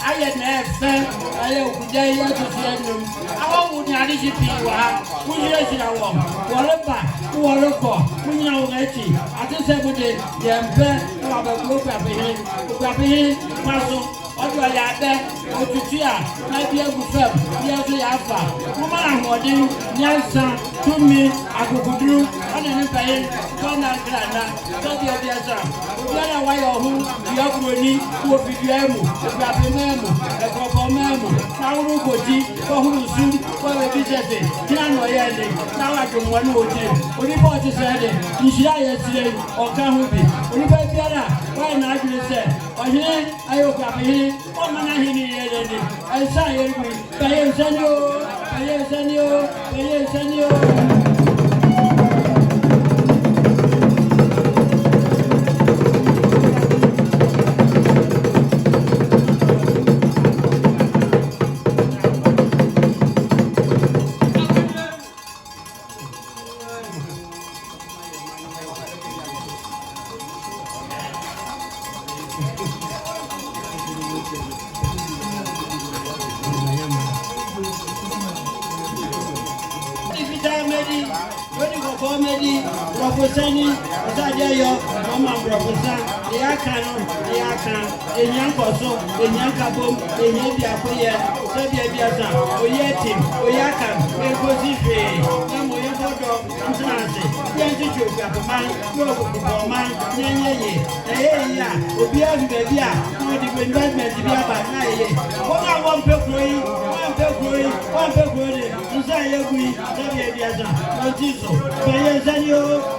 I am fair. I am Okuapehene'S to see them. I want to be who is our whatever, who are local, we know that I just said with the emperor of Okuapehene'S, Maso. Ọdún ọ̀yà abẹ́ òtútù à lábí ẹ̀gù fẹ́m bí ẹ̀sùn yà fà wọ́n máa ń wọ̀dí ní ẹ̀sán túnmí àgùkùdúró ọ̀nà nípa yẹn tọ́nà gírànà tọ́jú ẹbí ẹ̀sán òbí ẹ̀rọ wáyọ̀ ọ̀hún ìyọ́kùnrin ní wọ́n fi di ẹ̀mù ìgbàgbé mẹ́mù ẹ̀kọ́kọ́ mẹ́mù táwọn gòjì kọ́hún sùn kọ́wé bí sẹ̀sẹ̀ kí náà nọ̀ yẹ́ ẹ̀dẹ̀ táwọn àjòmọ̀ ní òjì oníbọ̀ ti sẹ́ẹ̀dẹ̀ ìṣirà yẹn ti lè ọ̀ká hùn bì oníbẹ̀ bíẹ́rà wáyé náà jùlọ sẹ̀ ọ̀hìn ayé Okuapehene'S ọmọ náà hìn ní ìyẹn lẹ́ni ẹ̀sán yẹn gbé bẹ̀yẹ ìsẹ́ni o bẹ̀yẹ ìsẹ́ni o bẹ̀yẹ ìsẹ́ni o. Comedy, Professani, Sadio, Mama Professor, the Akano, the Akan, the Yankoso, the Yankabum, the Yabia Koya, Sabia Biasa, Oyetim, Oyakan, the Posife, Namoyakodo, Internazi, Yantichu, Gapaman, Yokoman, Nanye, Aya, Obia, Bebia, no the investment, Biaba, Naye. What I want to pray, one February, Inside Yagui, Sabia Biasa, no Jesus. Bayezanio.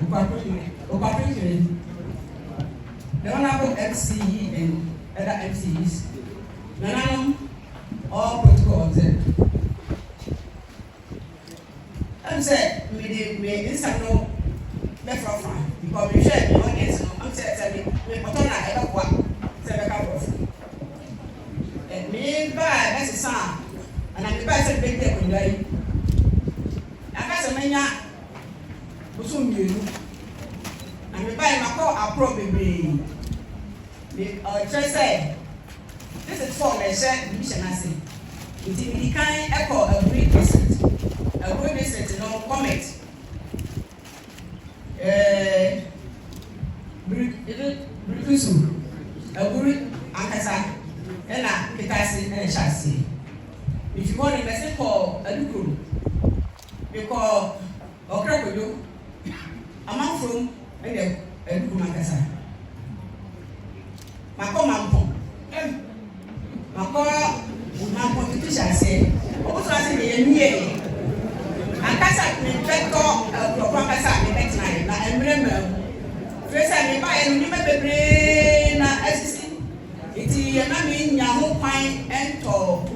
Okuapehene'S, the Honorable MCE and other MCEs, Nananum, all protocols. I'm saying, me instant no, because we share the audience. I'm saying, we put on a ever one, 7 hours. And me, that's a son, and I'm the best big day when I got a mania. And we buy my car, probably say this is for the shared mission. I say it is the kind echo a great visit, no comment. Brucusu, a good Ankasa, and a Kitasi and a chassis. If you want a message for a good, you call Okuapehene'S. I'm from a Kumangasa. Mampo. Mampo to say, what was it? And Casa, me better Kumangasa, me better. I remember. First, I buy and remember brain assisting. It is a mammy, Yahoo Pine and Tall.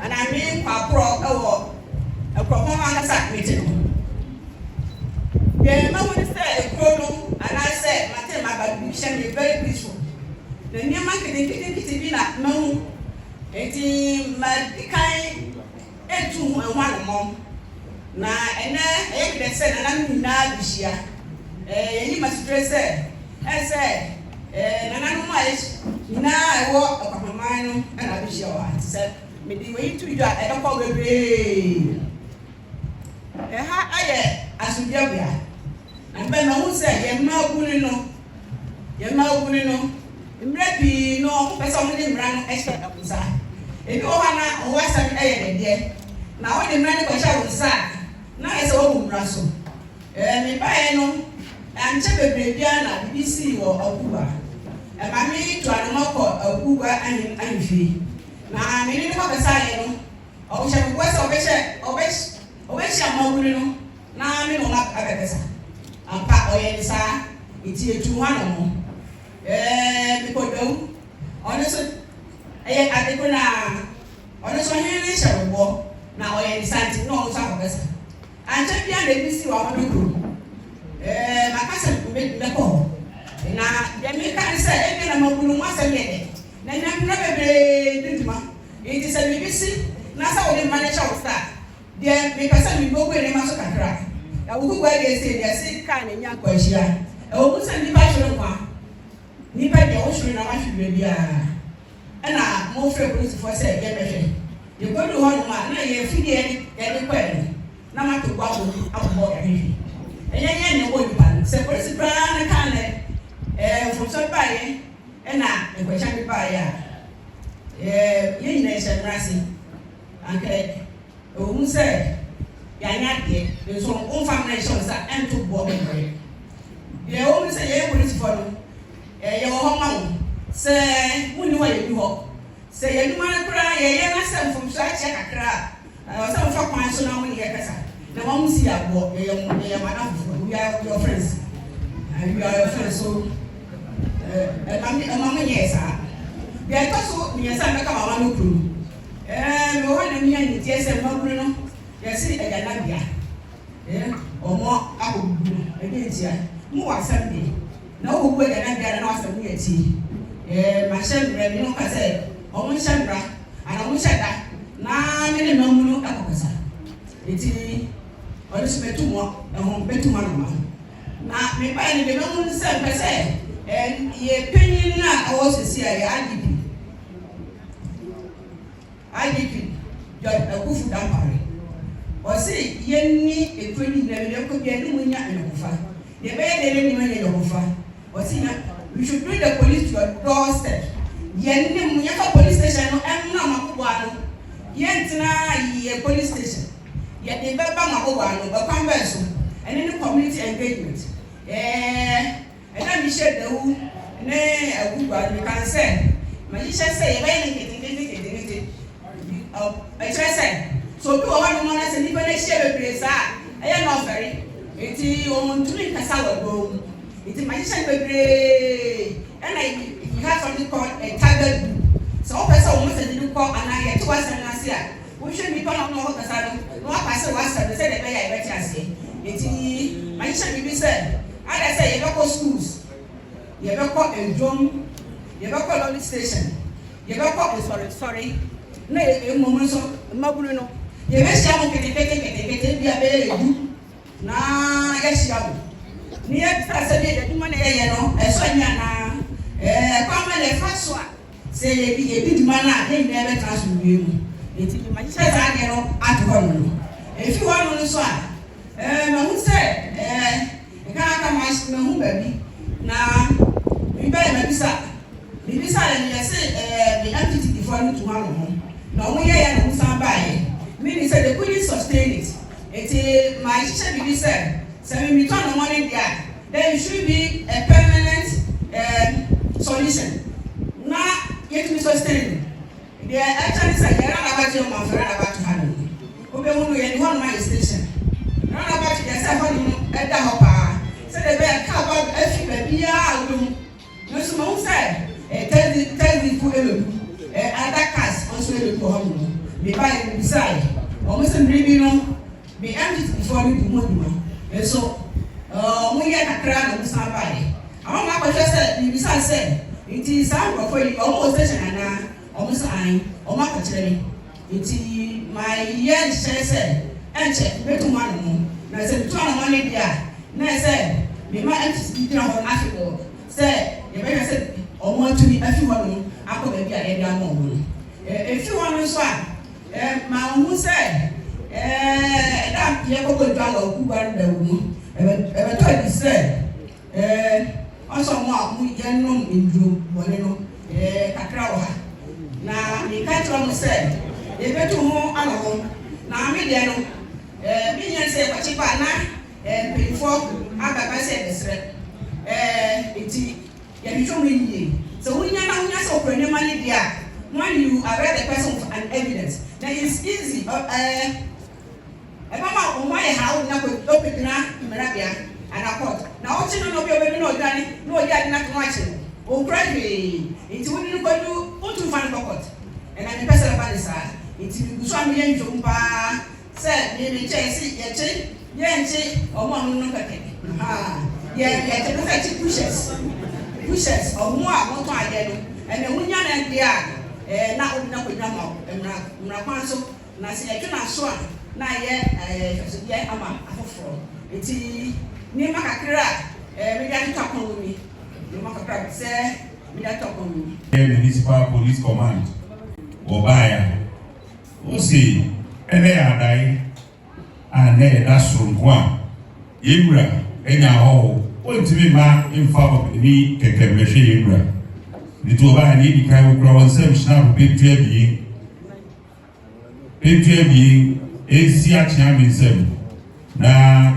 And I mean, Papa, a Kumangasa meeting. The man would say a problem, and I said, my mission is very peaceful. The new market is be like no, it is my kind and 2 and 1 mom. Now, and I said, and I'm not this year. You must dress there. I said, and I know my now I walk up my mind and I wish you said, maybe wait to you at a probably. I should be. And when I would say, you're not good enough, maybe no, but somebody ran expert of the side. If you want to some air, now when the man was out of the side, now it's all Russell. And if I know, I'm Chapel Brianna, BBC or Okuapehene'S. And I mean to an uncle of Okuapehene'S and Fee. Now I mean, have a side, or shall West of West, now I mean, not a better. And Papa Yensa, it's here to one of them. Because honestly, I think honestly, I shall walk now. I understand no some of us. And champion the BBC or the group. My cousin made the call. Now, the American said, I'm a woman once a minute. Then I'm never very it is a BBC. Now, how the manager will start. The person will go where they must cry. Awukudae say they say kind of young question. Owu say nipa chiro kwa. Nipa de o chiro na wa hwe bia. E na mo frɛ police for say ye behwe. Ye go do ho ma na ye fidi ye de kwani. Na ma to gwa bo abobo ehwe. Enye ne wo nipa. Say police bra na kan from so ba ye e na e question bi ba ya. Ye nyina se brasi. Anke owu say Yanade, there's some information that and to walk away. They always say, police for them. Your home, say, who knew what you do? Say, you want to cry, a young from such a cry. I was some for my son when you get the one see a walk, we are your friends. And we are your friends, so among yes, they are also near some become a crew. And we want to be in the yes and no Bruno. Yes, I got that. Or more apple against ya. More Sunday. No way that I got an awesome year tea. My son, you know, I said, almost Sandra, and I wish that. Now, many no apple. It is always better more and better one. Now, maybe I didn't know the same per se. And ye penny not, I was to see IDP. Judge a good damper. Or say, Yenny, a pretty never could be a new winner and a fire. The bed they didn't even know fire. Or see, we should bring the police to your doorstep. Yenny, police station, and no Yentina, ye police station. Yet the Baba Mabuano, a convention, and in the community engagement. And then we share the who, nay, a good one, you can say. Magician say, I try say. So, do one money and even a share a place. I am not very. eti on tumi kasa wado eti magician bebre and you have something called a target group so person almost didn't call and I get to us and asia we should be calling no kasa no pass was say the be I better say eti magician be said I say you go schools you go Edom you go police station you go sorry na e momo so mabulu no ye be sia mo kete bia be edu na ya sia mo ni e tra se bi de duma na ye no e so nya na kwa ma le fa so a se ye bi duma na de ne be tra so bi mu eti bi ma se za de no ato no e fi wa no so a ma hu se e ka ma hu ba bi na bi ba ma bisa le ni se the entity before no to one no we ya no sambaye meaning say they couldn't sustain it my teacher be said so when we turn the money there then it should be a permanent solution na yet to sustain they actually say you are about your mouth about to handle obe mu ye ni one my station run about the seven at the hopper so they be car about every baby ya do no so mo say tell the people other cars also the problem me buy beside almost really no be empty before me do and so we get a crowd of somebody I want my say me beside say it is am for you almost station and almost I o ma ka kire it my year say and check better one na say to na money dia na say me ma empty be on Africa say you better say o want to be everyone akọ be a dia mo if you want so ma hu say da ye ko ko dwa lo ku ba da wu e to di say also mo a mu ye no ndru wole no kakra wa na mi ka tro mo say e betu ho ala ho na mi de no mi nya say kwachi ba na before agaba say desre iti ye bi so mi ni so unya so ko ne mani dia when you arrest the person with an evidence then it's easy mama o my how na ko opekina merabia and a court na o chino no bi obi no dani no o ya na ko achi o crazy it wouldn't go do to find court and I person about this it you so am yen jumpa say me chesi ye chi ye chi o mo no kake ye te no fetch pushes o mo a mo to ade no and the wunya na dia na o na ko nyama mra kwan so na se ye tuna so a na ye ama afoforo eti ni makakra me dia tokon mi ni makakra se me dia tokon mi municipal police command obaya o si ene adai ane da surukwa yewura enya ho o ntimi ma info ni keke mehwe yewura ni to obaya ni di kai wo kro nsem shina petua bi esi achia mi nsem na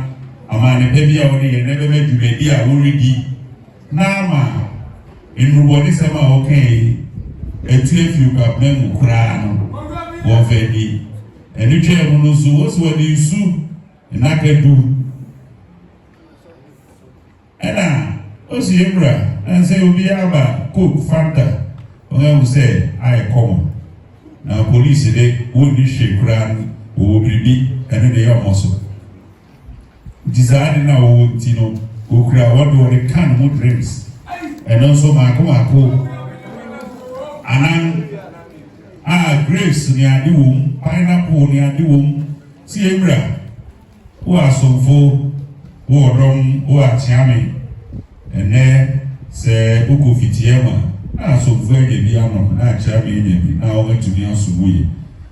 amane pebi a woni ye ne be dwumedi a woridi na ama enruboni sema okay etu ka memu kura no wo vedi eni twa mu no so wo so wadi su na kedu ena o si emra and say obi aba cook fanta o say I come na police de woni shekura o bibi ene de yamoso design na o tino o kura what do can mo drinks and also mako anan grapes ni ade wom pineapple ni ade wom si emra o asofo o odom o atiame ene se uko fitiema na asofo e bi ano na atiame ni bi na o metumi asubuye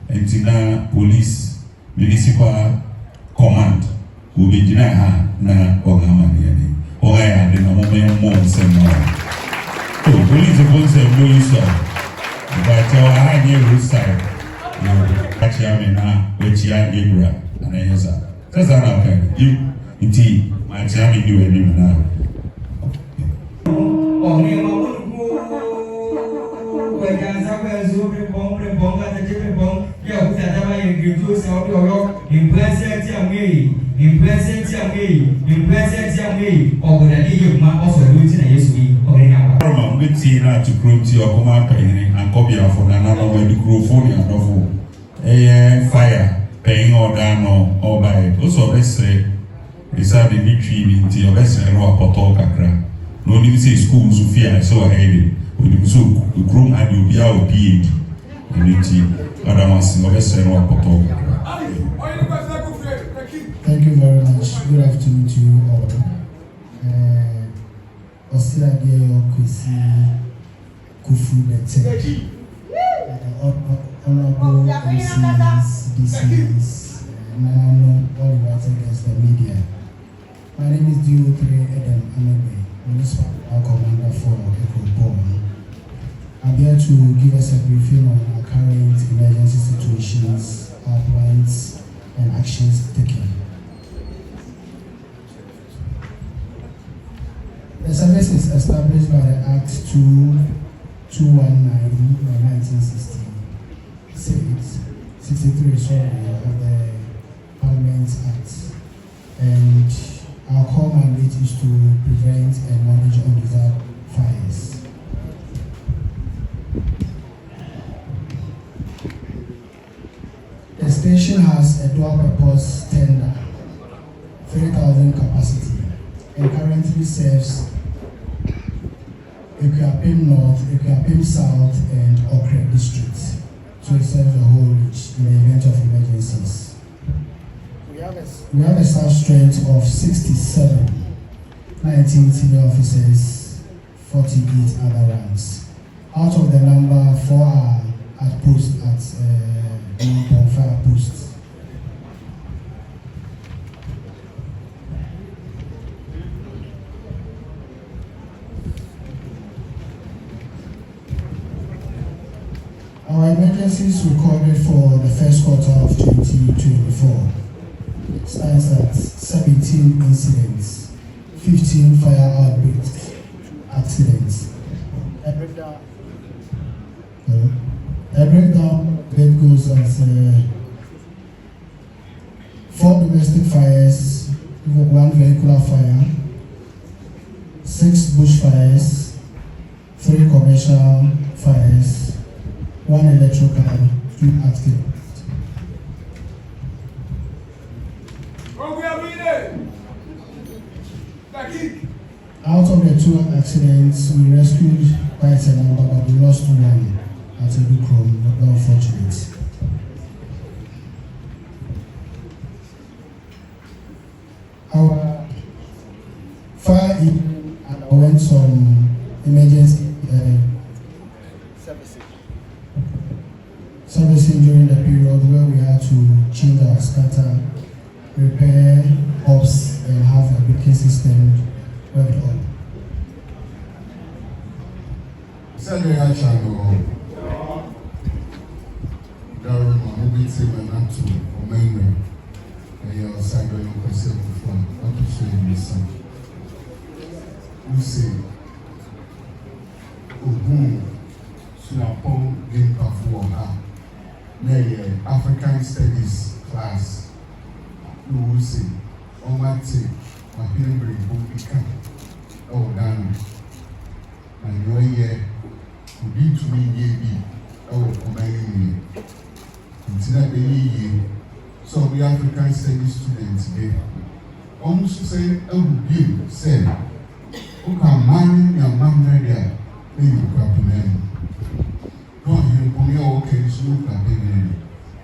entina police municipal command o be jina ha na ogama ni ani o ga ya de na mo mo nsema o police go say no use but I hear you say you atiame na wetia ebra na yesa sasa na okay you inti ma atiame ni we ni na o me ma wo ya za ba zo be bom ga te be bom ya ku ta ba ye gitu se o yo in present ya me Okuapehene'S yuma also losing a yes we Okuapehene'S. From meeting to Grunty or Okuapehene'S and copy of another way to grow for the novel. Fire, paying or down or by it. Also, let's say, it's a big tree in the best and rock or talk a crack. No need to say schools who fear I saw a head. With him so groom and you'll be out deed. And it's other ones in the best and rock or talk. Thank you very much. Good afternoon to you all. Australia Kwesi Kufu Bete, Honorable MCs, DCs, Nano, all right against the media. My name is Dio3 Adam Amebe, Municipal Commander for Okuapehene'S. I'm here to give us a briefing on our current emergency situations, our plans, and actions taken. The service is established by the Act 219 of 1966, 63 of the Parliament Act, and our core mandate is to prevent and manage undesired fires. The station has a dual-purpose tender, 3,000 capacity, and currently serves Okuapehene'S North, Okuapehene'S South, and Okuapehene'S districts. So it serves the whole reach in the event of emergencies. We have a staff strength of 67, 19 senior officers, 48 other ranks. Out of the number, 4 are at post at fire posts. Our emergencies recorded for the first quarter of 2024 stands at 17 incidents, 15 fire outbreaks, accidents. A breakdown that goes as 4 domestic fires, 1 vehicular fire, 6 bush fires, 3 commercial fires, 1 electrical, 2 accidents. Out of the 2 accidents, we rescued quite a number, but we lost 1 at Awukudae, not unfortunate. Our fire underwent some emergency servicing during the period where we had to change our scatter, repair hubs, and have a braking system worked on. Sunday, I channel Darren Mobility and to Omega, and your side of your person before. What to say, my son? You say, Sunapon Game for her. Nay, African Studies class. You will say, on my tape, my Hillbury book become. Oh, Dana. And your year. Be to me, ye combining me. Until I believe so we African studies students today. Almost say, oh, you said, who can marry your mom there? Maybe Okuapehene'S. No, you come here, okay, so Okuapehene'S.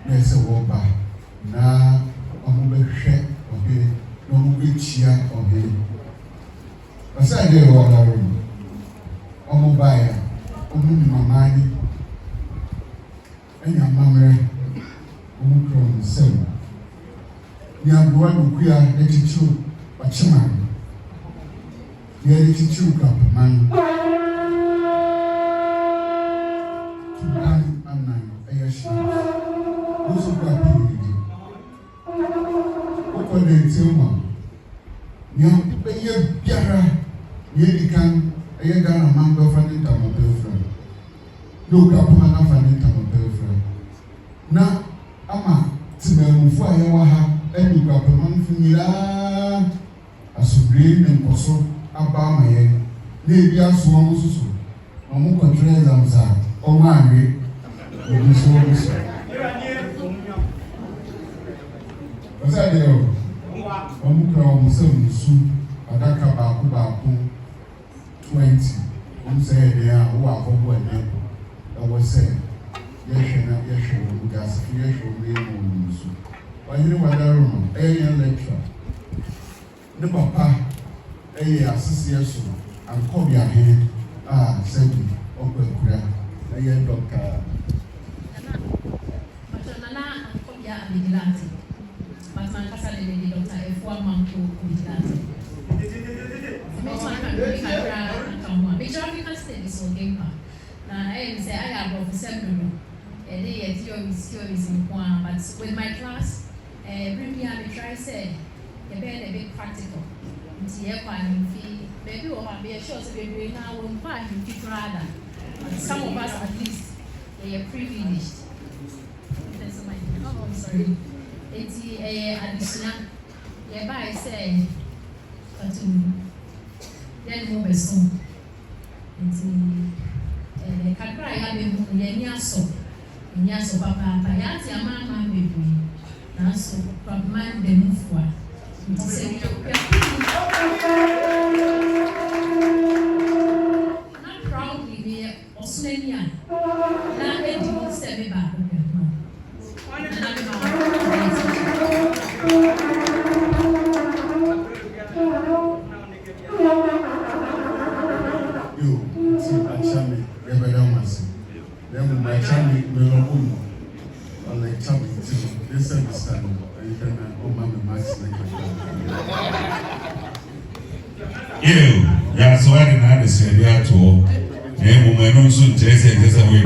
There's a war back. Now, I'm going to share of it, no cheer of it. Aside there, what I room. I'm a buyer. Mamani, and your mamma, Omicron, seven. You are going to queer attitude, but Chaman. The attitude of man. To man and nine, a year. Also, open the Tilma. You are Piara, you can. I got a man go for the time of friend. No couple and for the time of friend. Now, Ama, Timon, fire, and you got a man from Milan. As you green and so aba ma ye na ebi aso mo susu omo control exams a omo anwe obi so omo so osa de o omo kra omo se musu adaka baako 20 omo se de a wo akobo ene o say yeshena yesho gas yesho me mo musu wanyere wadaro no lecture ne papa asisi eso Okuapehene'S sebi Okuapehene'S doctor Nana Okuapehene'S Pastor Kasale the doctor F1 Manko Vigilante Major African Studies for Game Park. Now I say I have Professor Bruno. They theories in Kwan, but with my class, bring me and try say a bit practical. Maybe we'll be a short baby now will buy him rather. Some of us at least they are privileged. I'm sorry. It's additional. Yeah, I say to then move soon. It's Kakra Yaso Papa Payati Amama baby. Now so Papa man the move for. Not proudly we are Australian. Now they do step back. So I didn't understand that at all. And when I soon just said this away.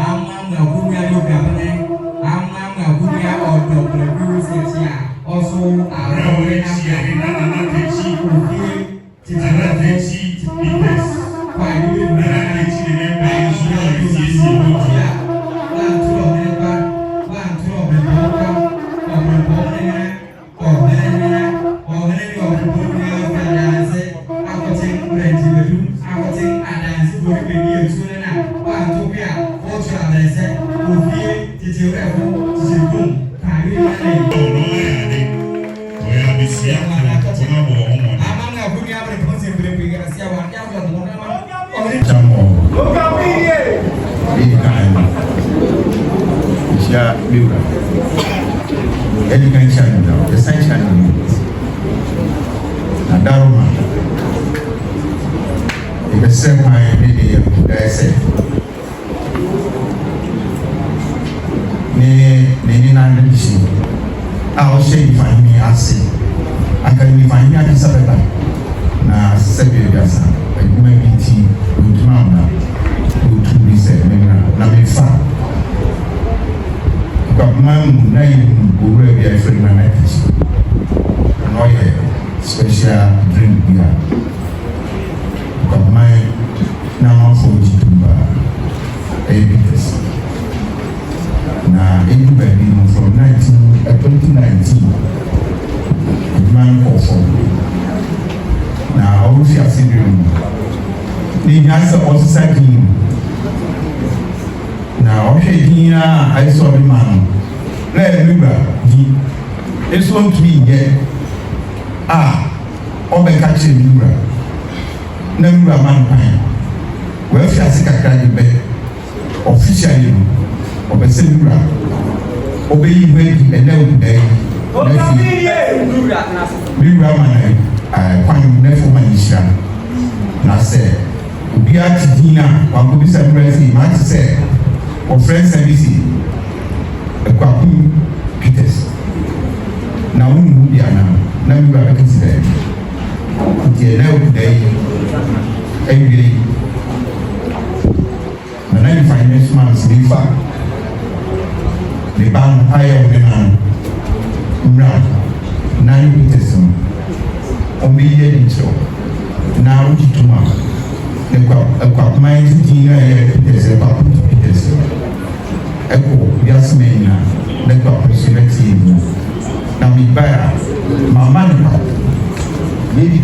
I'm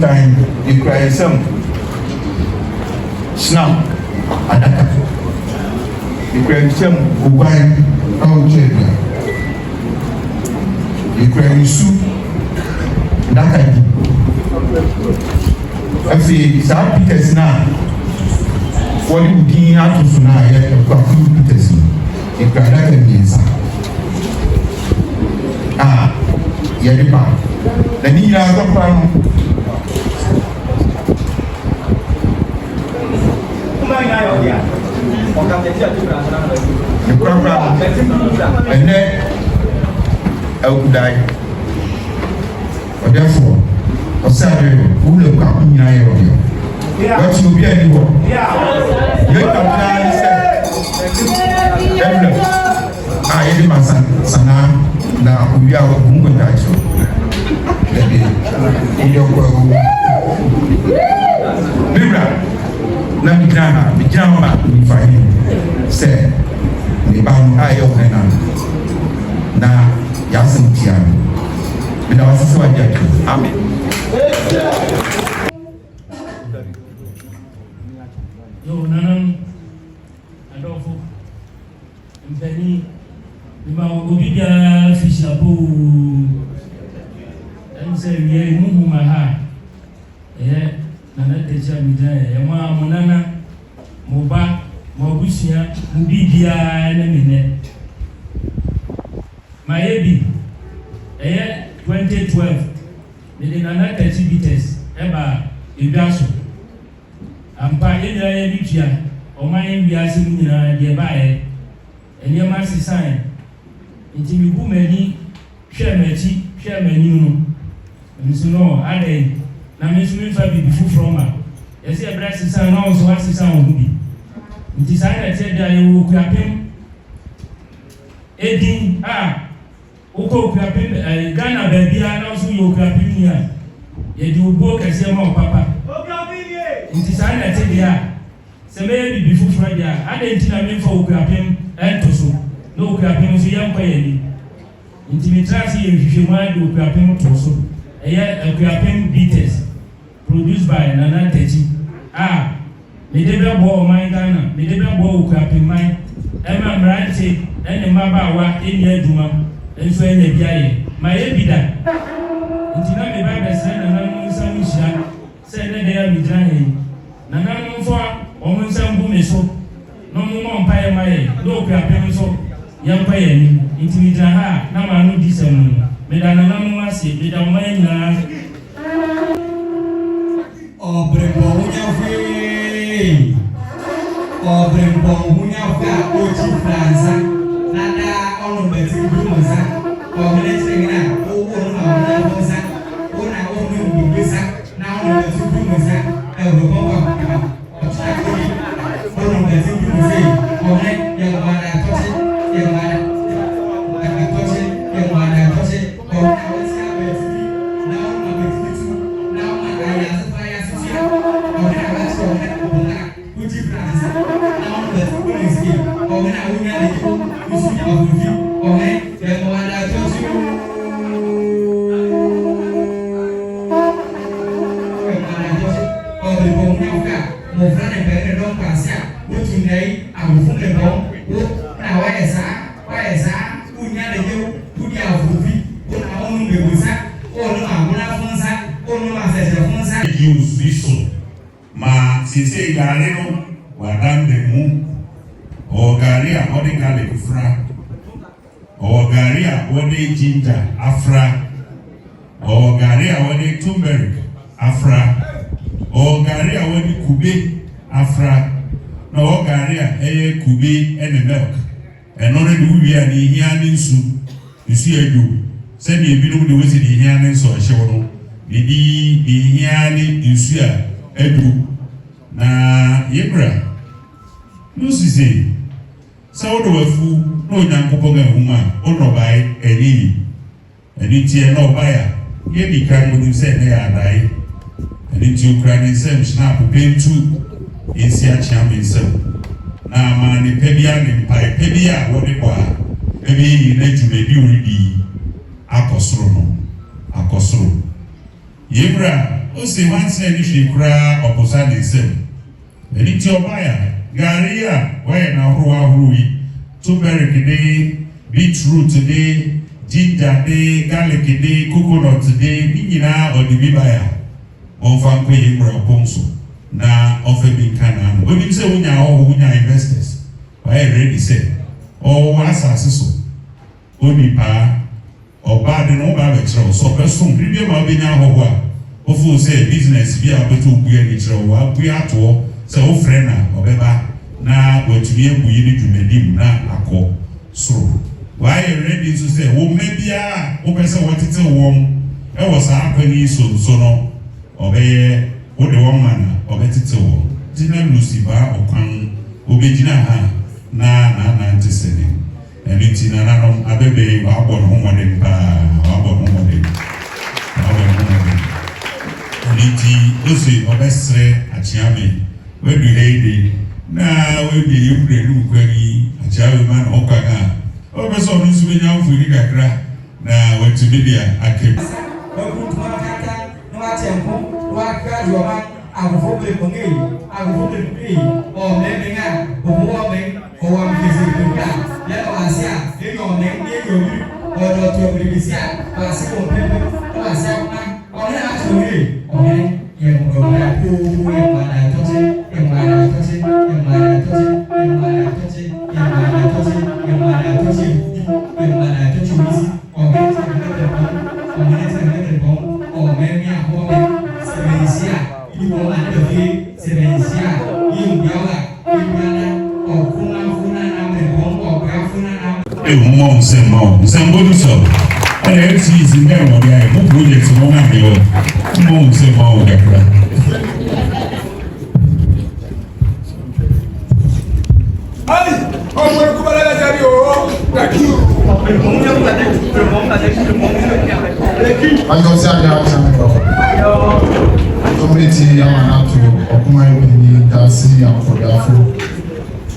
kan ekura nsam snap adaka ekura nsam ogwan awukyerɛ ekura nsu daka di afei saa Peters na wɔde wudin ato so na yɛ Okuapehene'S Peters ekura daka mmiɛnsa yɛde ba na ne nyinaa kɔkora no ɛnɛ Awukudae ɔdɛfoɔ ɔsɛre wule kwako nyinaa yɛ ɔdeɛ wɔte obi ani hɔ yɛkɔmnaa ne sɛ ɛbrɛ yɛde ma sanaa na obi a wɔbu nkɔta kyerɛ dɛbi wode ɔkɔɛwo mewura na megyina hɔ ma mefahene sɛ meba no a ɛyɛ wo hɛna na yɛasɛm tia no meda wase sɛ wagye ato amen yo nanam adɔfo mpani ma obi biara fihyia boo ɛm sɛ wie muhu ma ha ɛyɛ nana tɛkyɛ megya ɛyɛ mo a mo nana mo ba mo abusua mo biribiara ne menɛ ma yɛ bi ɛyɛ 2012 mede nana tɛkyɛ Peters ɛba edwa so ampa yɛnyina yɛ bi tua ɔman yɛ wiase mu nyinaa deɛ baeɛ nneɛma sesan nti mi bu m'ani hwɛ m'akyi hwɛ m'anim no nso no adɛn na me nso memfa biribi foforɔ ma yɛsɛ ɛbrɛ sesan na wo so wasesan wo ho bi nti saa na ɛteɛ da yɛwɔ Okuapem edin a wokɔ Okuapem Ghana baabia na wo so yɛ Okuapem ni a yɛde obuo kɛseɛ ma wo papa nti saa na ɛteɛ deɛ a sɛ mɛyɛ biribi foforɔ deɛ a adɛn nti na memfa Okuapem ɛnto so na Okuapem nso yɛnkɔ yɛ ni nti metra se yɛ nhwehwɛ mu ade Okuapem to so ɛyɛ Okuapehene'S Peters produced by Nana Techi mede bɛbɔ ɔman Ghana mede bɛbɔ Okuapehene'S man ɛma mmerante ɛne mmabaawa ɛni adwuma nso ɛnya bi ayɛ ma yɛ bi da nti na meba bɛsrɛ nananom nsa mu hyia sɛ ɛnɛ dɛ a megyina ha yi nananom mfa ɔmo nsa mbu me so na ɔmo ma mpaeɛ ma yɛ na Okuapehene'S nso yɛmpa yɛ anim nti megyina ha na ma no di sɛm no meda nananom ase meda ɔma yɛ nyinaa Obrembon Hunyafwe Obrembon Hunyafwe Ochi Franza Nada Ono Beti Bumuza Omene Chengina Ono Mauna Boza Ona Ono Mbisa Na Ono Beti Bumuza Europopa Obstakuli Ono Beti Bumuza Omene Yangwana Toche Yangwana Toche Yangwana Toche Omene Wetsia Beti Na Ono Beti Bitu Na Ono Ayaza Uji Franza, na ono Beti Bumuza Omene Awunya Leki Usu Yabuvi Omene Yangwana Toche mo frane pere don pasia wo tunai awufun le bon wo na wa esa unya le yo udi afufi wo na onu bebusa onu aguna funsa onu asese funsa use biso ma sise gari no wadan de mu o gari a odi garlic fra o gari a odi ginger afra o gari a odi turmeric afra o gari a wodi kube afra na o gari a eye kube ene milk eno ne du wi a ni hia ne nsu edu se bi ebinom de wesi ni hia ne nso ehyew no di hia ne nsu a edu na yebra no sise sa wo do wafu no nyankopon ahuma o no bai eni tie no bai a ye di kan mo se ne ya dai eni ti Ukraine sem snap pentu esi a chiam nsem na ma ne pebia ne mpai pebia wo de kwa ebi na djumedi oridi akosoro yebra o se wan se ni hwe kura oposa de sem eni ti obaya garia we na horo yi turmeric de beetroot de ginger de garlic de coconut de ni nyina odi bibaya on fa ko yi mra ponso na ofe bi kana no we bi se wonya investors why ready say o asase so oni pa oba de no ba be kire so person bibia ma be nya hoho a ofu say business bi a beto obuya ni kire wa abuya to say o friend na obeba na watumi ebuyi ni dwumadim na akọ soro why ready to say wo mebia o pese wotete wom e wo sa akwani so no obeye wo de won mana obetete wo dina lusiba okwan obegina ha na ntesene enti na nanom abebe wa abọ no homode pa wa abọ no homode enti osi obesre achiame we do heide na we be yure lu kwani achiame man okaga obeso no su benya ofuri kakra na wetubidia akep agufobele kongei agufobele kongei o menenga o muomen o amkizikuka ya wasia yo mengi yo o do to bibisia basi ko pepe wasia ma o na aturi o ne ye mo na ku ye ma na toje ye ma na toje ye ma na toje ye ma na toje ye ma na toje ye ma na toje ye ma na toje wisi o ne se ne ko o mengi a ko sebenisia ibu ada di sebensia ibu biawa ibu mana okuna na mrebon okafuna na mo nsembo du so ele eti zinga mo dia mo project mo na me o mo nsembo o kakra ai o mo ko bala la jari o daki ayo se ada sa me ko community amanato Okuapehene'S dasi afodafo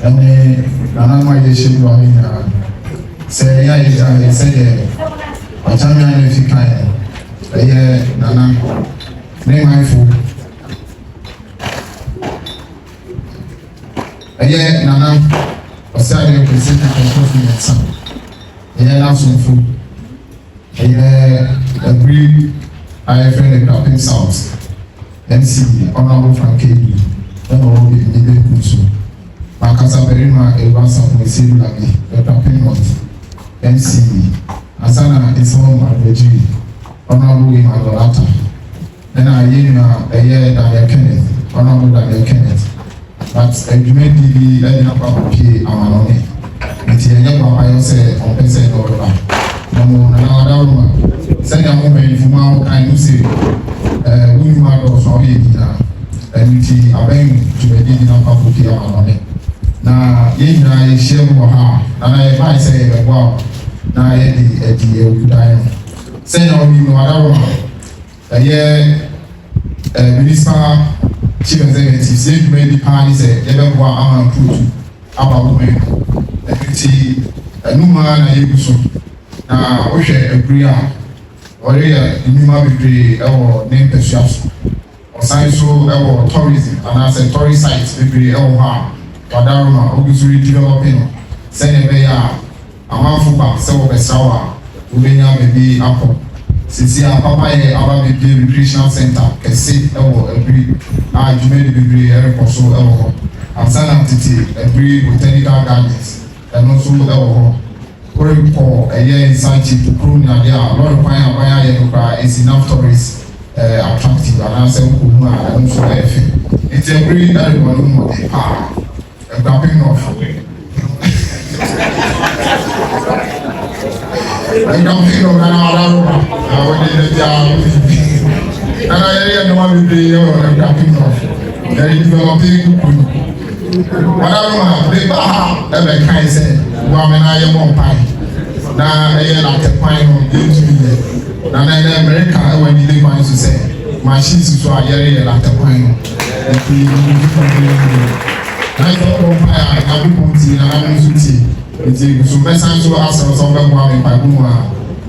ene nanama yeshe do ahina se ya ye se de atanya ne fikaye eye nana ne mindful eye nana osade present confidence eye na sunfu eye every I friend Destools MC Honorable Frank Kebi and all the needed Kusu. Makasa Berima Evasa Mwesiru Lami, the Tapinot, MC Asana Islam Albeji, Honorable Imadolata. Then I yena a year Daniel Kenneth, Honorable Daniel Kenneth. But a human TV, I didn't have P. Amanone. It's a young Papa say on Pesa Dora. No, no, send a moment from our kind of say. We might also be and tea a bang to a dinner of the on it. Now, I share more ha, and I might say, wow, now at the Okuapehene'S. Send on you, whatever. A year, Minister Chief Executive said, maybe party say, ever one hour put about women. A new man, I use now, we shall agree. Ɔyɛ nnwuma bebree ɛwɔ ne mpɛsua so ɔsan so ɛwɔ tourism anaasɛ tourist sites bebree ɛwɔ hɔ a wadaroma ogu so redeveloping no sɛdeɛ ɛbɛyɛ a amanfo ba sɛ wɔbɛsra wɔ a wobɛnya baabi akɔ sisi a papa yɛ aba bebree recreational center kɛse ɛwɔ abiri a dwumadi bebree ɛrekɔ so ɛwɔ hɔ ansana tete abiri botanical gardens ɛno nso ɛwɔ hɔ for a year in Sanchi to prove that there are a lot of fire is enough tourists attractive and answer Kuma and so it's a really very one of the power a grabbing of I don't feel and I know what we do a grabbing of very developing whatever they baha every kind say woman I am on pie now I like a pine on YouTube and then America when you live to say machines to a year like a pine I thought on pie I will put in a it's so best time to ask us over one by Buma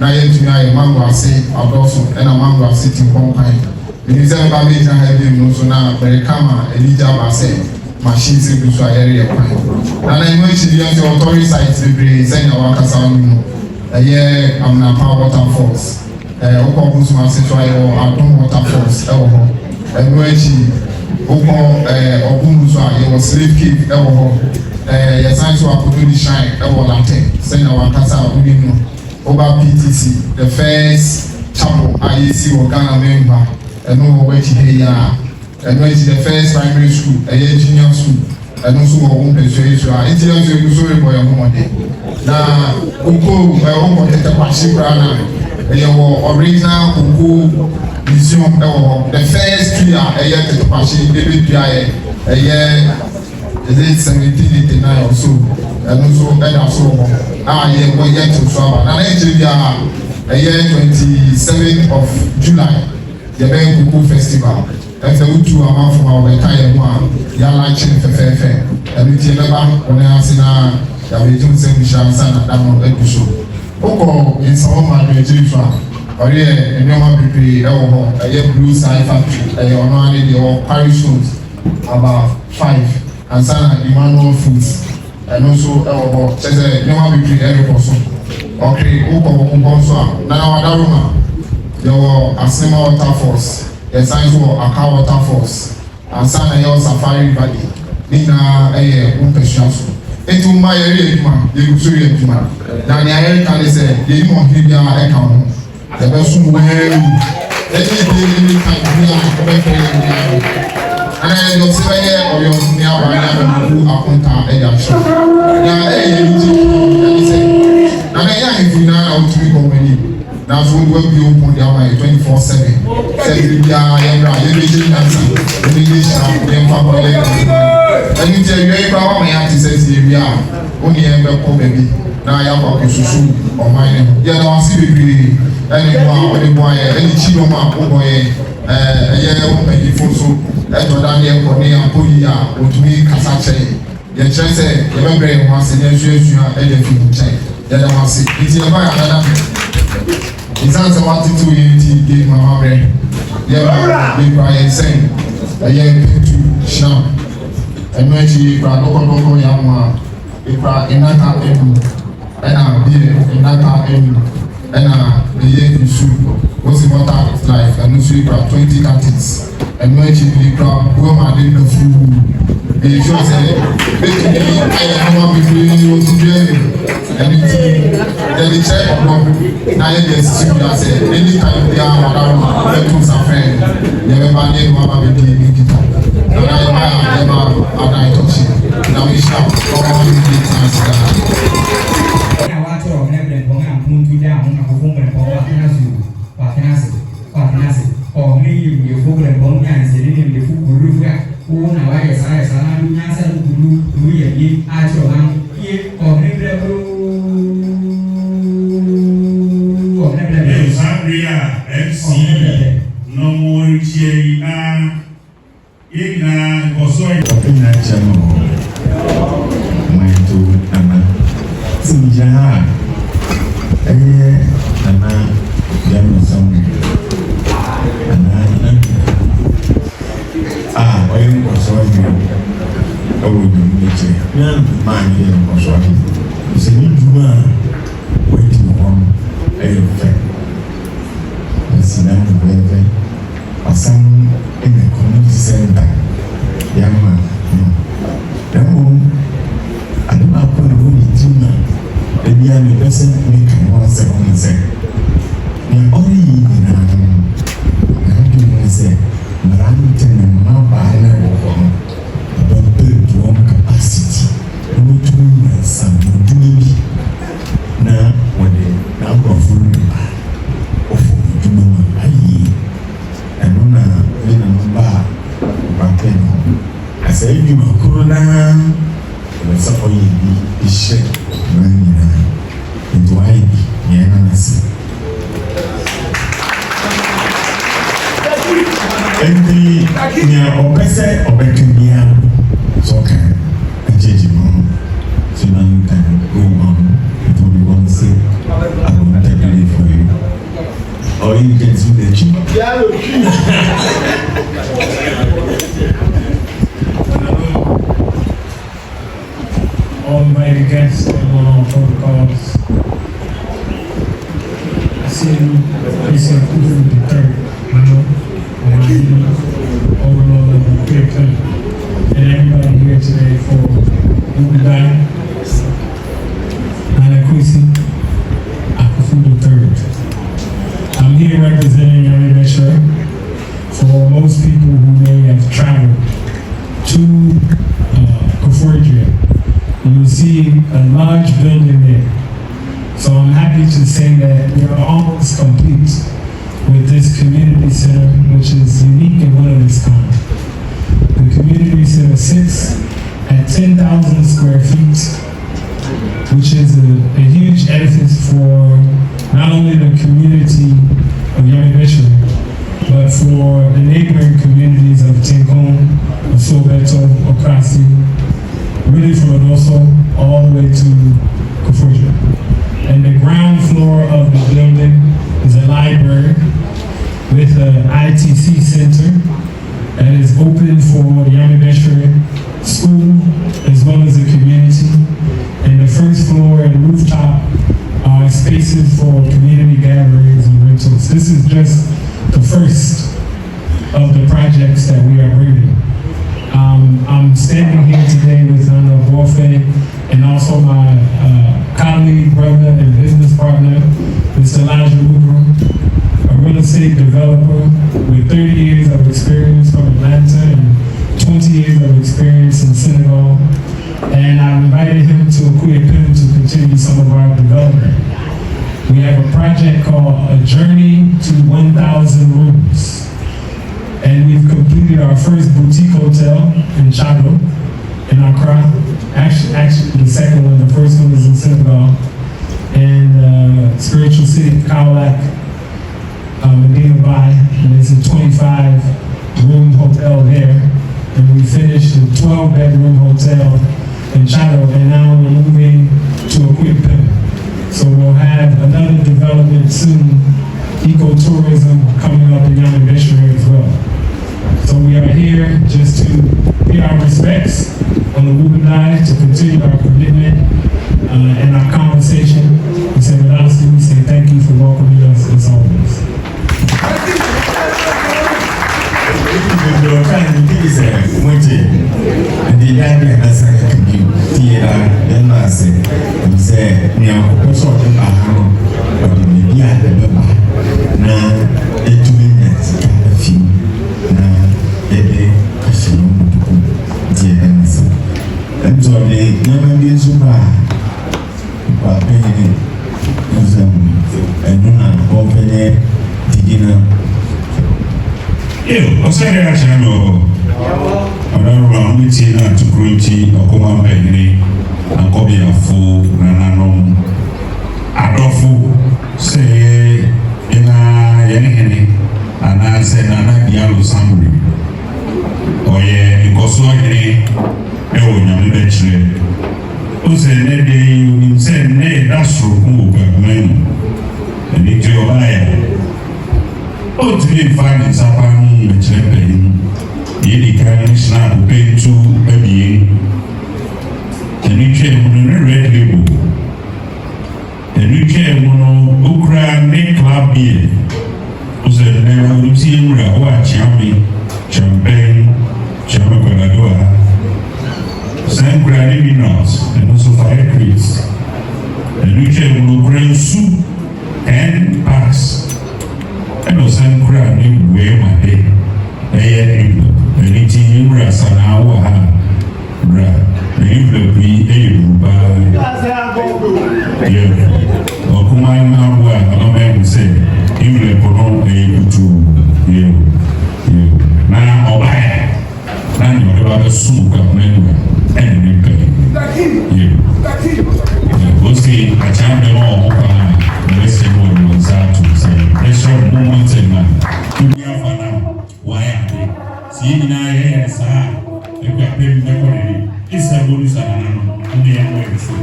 now to me I mango I say a dozen and a mango sitting on pine It is a baby can have him so now very calm and Elijah say machines in which I area point. And I know she the authority sites to be send our Cassandra. A year I'm now power waterfalls. Okobus Masitwai or Adon waterfalls. And when she Obumuzwa, you was slave keep yes, I saw a opportunity shine. Send our Casa over PTC, the first chapel IEC or Ghana member, and no way to hear, and when the first primary school, a junior school, and also our own persuasion. It's a sorry boy, now, Uko, my own protected Pashibana, your original Uko museum, the first year, a year to Pashi, David a year. Is it 1789 or so? And also, and also, yeah, we get to travel. And actually, a year 27th of July, the Ben Kuku Festival. And the Utu amount from our Kaya one, Yalanchi Fefe, and we tell about when I say now, that we don't say we shall sign at that moment. Oko in some of my Nigeria, or yeah, and no one be a year blue side factory, a year on the parish schools, about 5. And Sana Emmanuel Foods, and also says no one will be every person. Okay, Oko now Daruma, there were a Asima Water Force, the signs were Aka Water Force, and Sana Yell Safari Valley, Nina a Umpeshasu. Into my area, you could see it. Now the American is a demon Libya account. The person where any kind of and I don't say or your near who are contact a show. Now, and I if you now out to be company. Now, so we will be open down by 24/7. Say, yeah, everything that's in English, and you tell you, my auntie says, yeah, only ever baby. Now I have a susu or mine. Yeah, no, I see the any boy, any children, boy. Open phone so Daniel Cornea Podia or to me Casache. The chance the member was in the check. The other one said, it's a buyer. It's answer 1 to 2 game, my mother. Yeah, big Brian saying, a young to Sham. And when she brought Loco Yama, if I in that and I'll be in that and the year soup was the water of life, and also you grab 20 cartons. And when you grab, go and in the food. They just say, basically, I am between you to be and the check of one. Now, yes, I said, anytime they are around, the tools are friends. Never mind, Mama will be in guitar. And I never, and I touch it. Now we shout, come on, we get time. Or maybe you fool and bone and sitting in the food who now I guess I saw you answer to do you at your hand here or maybe Zambia MC no more China Igna Kosoy Opina Chamo my two Anna Sinja Anna Yamu Song I'm going to show you. I will do it. Young man here was working. It's a new man waiting on a friend. It's an end or some in the community center. Young man, no. I don't know how to do it. The young person making 1 second. The only say, Maranton and Mabana don't build your own capacity. No doing some doing now when the number of doing a year and on I say, you know, Corona, what's up for you? Is shit, into I, yeah, and the oppressor of Betunia, so can a judge so now you can go on. It will be one to say, I will not take it for you. Or you can see the cheap. guests that were on protocols. I see Mr. Okuapehene'S the third, overlord of the Okuapehene's, and everybody here today for Awukudae, the third. I'm here representing Awukudae. For most people who may have traveled to Okuapehene'S, you will see a large building there. So I'm happy to say that we are almost complete with this community center, which is unique in one of its kind. The community center sits at 10,000 square feet, which is a huge edifice for not only the community of Awukudae, but for the neighboring communities of Tenkon, of Sobeto, Okrasi, really from Odoso all the way to Okuapehene's. And the ground floor of the building is a library with an ITC center that is open for Awukudae school as well as the community. And the first floor and rooftop are spaces for community gatherings and rentals. This is just the first of the projects that we are bringing. I'm standing here today with Honorable Warfare and also my colleague, brother, and business partner, Mr. Elijah Luker, a real estate developer with 30 years of experience from Atlanta and 20 years of experience in Senegal. And I've invited him to Okuapehene's to continue some of our development. We have a project called A Journey to 1,000 Rooms. And we've completed our first boutique hotel in Chado, in Accra. Actually the second one, the first one is in Senegal. And Spiritual City of Kaolack, Medina Bay, and it's a 25-room hotel there. And we finished a 12-bedroom hotel in Chado, and now we're moving to Okuapehene's. So we'll have another development soon, ecotourism coming up in Awukudae as well. So we are here just to pay our respects on the Awukudae, to continue our commitment and our conversation. We say lastly, we say thank you for welcoming us as always. I'm saying that I know. I'm not meeting to Grunty, Okuapehene'S, and Kobiafu, Nananom. Adofu, say, in a Yenny, and I said, Nana Diallo Samri. Oh, yeah, in Kosoye, Ewan, eventually. Who said, you said, nay, that's true, men. And it's your buyer. Oh, to be fine in Sapan, the champion, the kind snap, pay to a being. And you came on a red label. And you came on Okuapehene's club beer. Who said, never will see him watch champagne, Chamagonadoa, San Granny Nuts, and also fire creeks. And you came on grain soup and packs. And also Granny way my day. Anything you rest an hour, you will be able by Okuapehene's man say, you will be able to you. Now, or buy now you're about to soon come anywhere and pay you. We'll see a time the law, let's say what was out to say. Let's show moments in man. Why are they? See, now, yes, if we are paying the money, it's a bonus and only a way to see.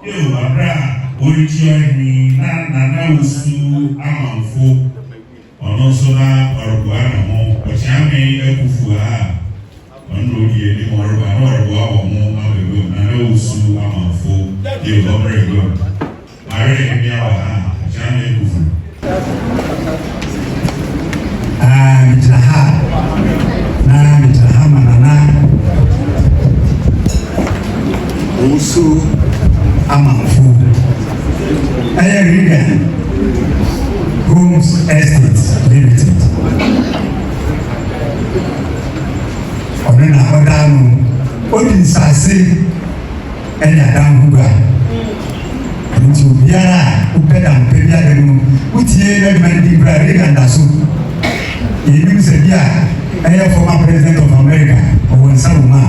You are Orichiohi na usu amanfo ono so na orogwa na mo ochiame ekufu a ono die ni orogwa na orogwa wo mo abego na usu amanfo ye gomrego are ni awa ochiame ekufu mitaha manana usu amanfo Regan Homes Estate Limited. Ọ̀nà náà ọ̀dà nù ó di nsàsé ẹ̀yà dáhùn gbà. Nti obiara a wopɛ dampɛ bi ada no wotie Redman di bra Regan da so. Yɛnim sɛ bi a ɛyɛ former president of America ɔwɔ nsa wɔ mu a.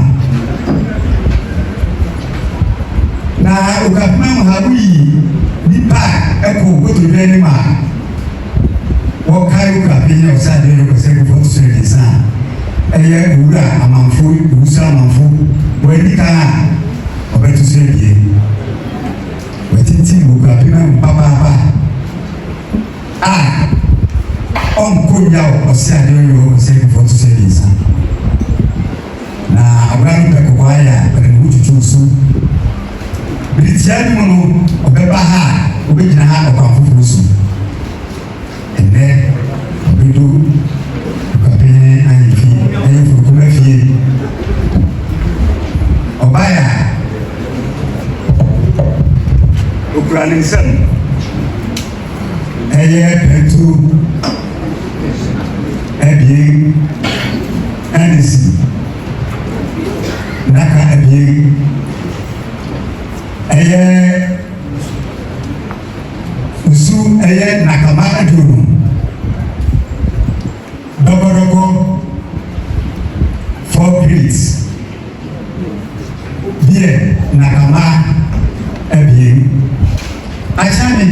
Na Okuapehene'S ha wuyi nipa ɛkò gbódò bẹ́ẹ̀ ni mà wọ́n ká Okuapehene'S ọ̀sẹ̀ àdéhùn ọ̀sẹ̀ gbogbo tó sọ̀rọ̀ yìí sàn ẹ̀yẹ òwúrọ̀ àmàfo ìwúsọ̀ àmàfo wọ́n ẹni ká ọ̀bẹ tó sọ̀rọ̀ yìí wọ́n ti ti Okuapehene'S pápápá a ọ̀nkó ya ọ̀sẹ̀ àdéhùn ọ̀sẹ̀ gbogbo tó sọ̀rọ̀ yìí sàn na àwòrán bẹ̀ kọ̀kọ́ ayà pẹ̀lú ìwú tuntun sùn. Biritia ni mo no obeba ha obegyina ha okwanfoforo so ene obedo Okuapehene'S ayifi ayefo kuma fie obaya okura ne nsam eye pentu ebie anisi naka ebie usu nakama aduru dogodogo 4 grades beer nakama ebie achani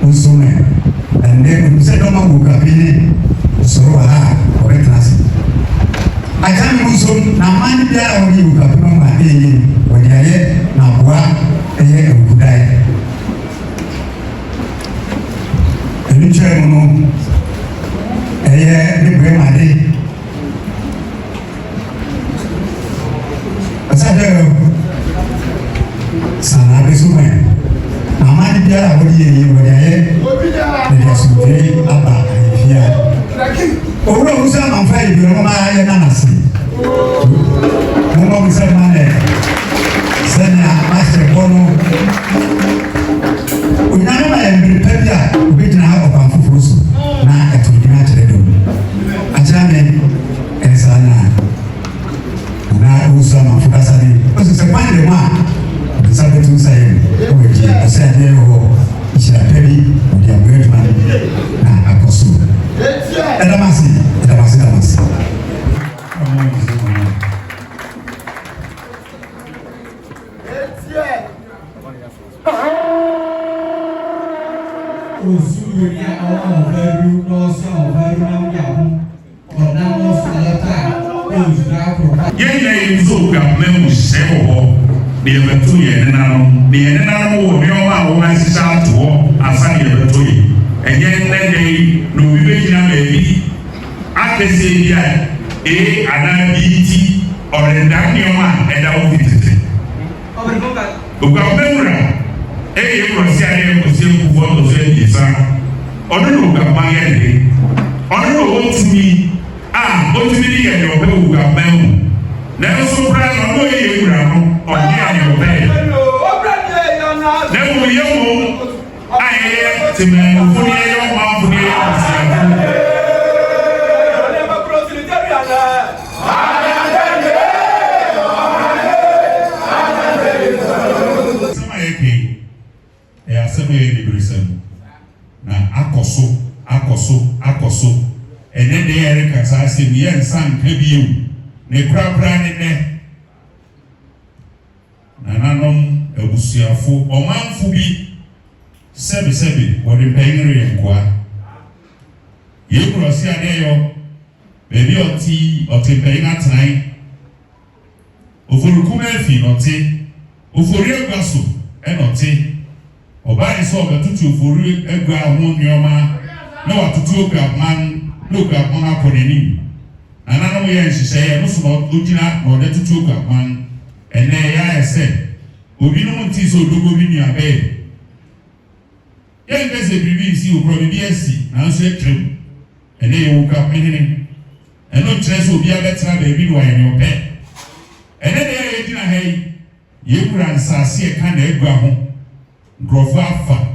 usume ende se doma Okuapehene'S soro ha oretrasi achani usum na mani bia oni Okuapehene'S ma wodi aye na boa eye Awukudae eni chere no eye ni bremade asade sana besume na mani biara wodi wodi aye ni asute aba afia owura musa manfa ibi no ma aye na nasi mo musa mane sɛnea mahyɛ bɔ no onyame ma yɛ mmerepɛ bi a obɛgyina ha ɔkwan foforɔ so na ɛto dwuma akyerɛ dɔm akyerɛ me ɛnsaa na ɛwosu amanfo kasa ne ɔso sɛ kwan de mu a ɔbɛsa bɛtu nsa yɛ mu ɔwɔgye ɔsɛ adeɛ wɔ hɔ nhyirapɛ bi ɔde aboa adwuma no na akɔ so ɛdamase Okuapehene'S hyɛ wɔ hɔ na yɛbɛto yɛn nenanom na yɛn nenanom wɔ nneɛma a wɔn ahyehyɛ ato hɔ asa na yɛbɛto yɛ ɛnyɛ nnɛ yi na obi bɛgyina baabi akɛseɛ bi a anaa bi ti ɔreda nneɛma a ɛda wɔ fi tete Okuapehene'S ɛyɛ kurɔsi a yɛ kɔsi ekufoɔ ɔtɔ so abiesa ɔno na Okuapehene'S yɛ de ɔno na ɔtumi a ɔtumi de yɛ deɛ ɔbɛ Okuapehene'S nanso kura na ɔno yɛ ewura no ɔne ayɛ ɔbɛyɛ na mo yɛ mo ayɛ tɛmɛnfo ne yɛ ɔmanfo ne yɛ ɔsiafo asɛm a yɛ ke ɛyɛ asɛm a yɛ bebree na akɔ so ɛnɛ de yɛ rekasa asɛm yɛ nsa nka bio ne kura ne nɛ nananom abusuafo ɔmanfo bi sɛbisɛbi wɔde mpɛnyere yɛ nkoa yɛkura ɔsi adeɛ yɔ baabi ɔte mpɛnyere atenan oforukuma efi n'ɔte ofori egua so ɛnɔte Oba is so betutu fori egwa ho nneoma na watutu okapman na okapman akoneni ana no ye nhihye no so no ogina no de tutu okapman ene ya ese obi no nti so dogo bi nua be ye ngeze bibi si okro bi esi na so etrem ene ye okapehene eno kyerɛ obi abetra ba bi no aye no pe ene de ye gina hei ye kura nsase e ka na egwa ho grofo afa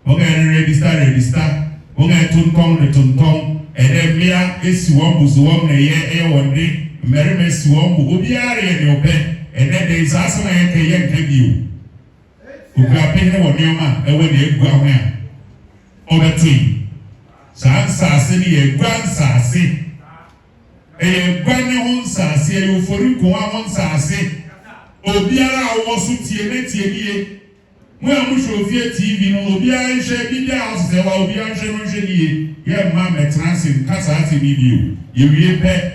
oga register oga tonton ede mia esi won buzo won na ye wonde merime si won bu obi are ye ne ope ede de isasa na ye ke ye nkabiu Okuapehene'S wonioma ewe ne egwa ho a obetui sansase ni ye gwa nsase gwa ne ho nsase ye ofori ko ho nsase obi ara wo so tie nie mo amusofie TV no obi a nhwe bi dia ose wa obi a nhwe no nhwe nie ye ma metranse nkasa ate video ye wie pe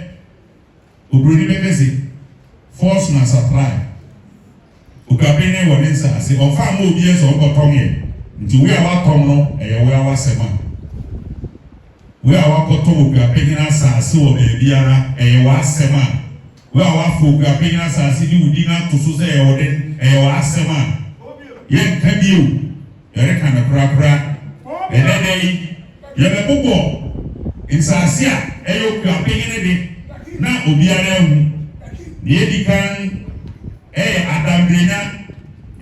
obroni bebese force na supply Okuapehene'S wonensa ase ofa ma obi eso okotom ye nti we a wakom no eye we a wasema we a wakotom Okuapehene'S ase wo be biara eye wasema we a wafo Okuapehene'S ase di udi na to so say eye woden eye wasema ye nkabiu yere kana kura enedei ye bebobo insase a eyo Okuapehene'S de na obiara hu ye dikan adambrenya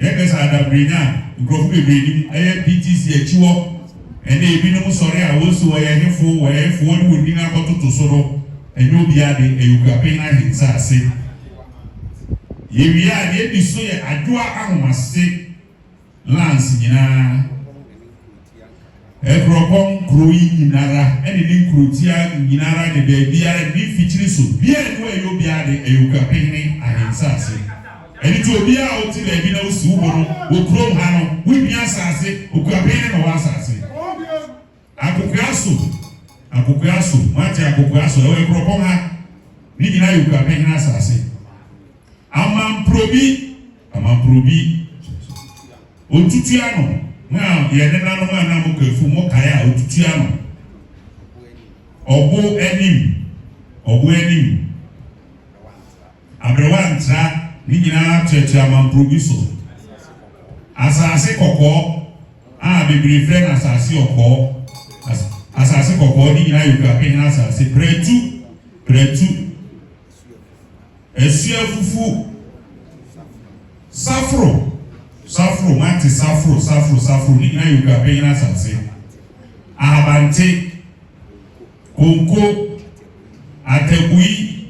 ye besa adambrenya nkrofo bebreni PTC achiwo ene ebinom sori a wosu wo ye hefo ni wodi na kototo soro enyo biade Okuapehene'S insase ye wiya ye biso ye adwa ahomase Lance nyina ekropon kroyi nyinara ene ni nkrotia nyinara de bebiara ni fichiri so bia no eyo biade Okuapehene'S ahensase eni to bia o ti bebi na osi ubo no wo krom ha no wo bia asase Okuapehene'S no wasase akokuaso mate akokuaso ewe ekropon ha ni nyina Okuapehene'S asase amamprobi Otutiano na ye nena no na mo kafu mo kaya otutiano obo enim abrewantra ni nyina cheche amamprobiso asase kokko bibiri friend asase okko asase kokko ni nyina Okuapehene'S asase pretu esia fufu Safro mati safro ni na Okuapehene'S asase ahabante konko ategui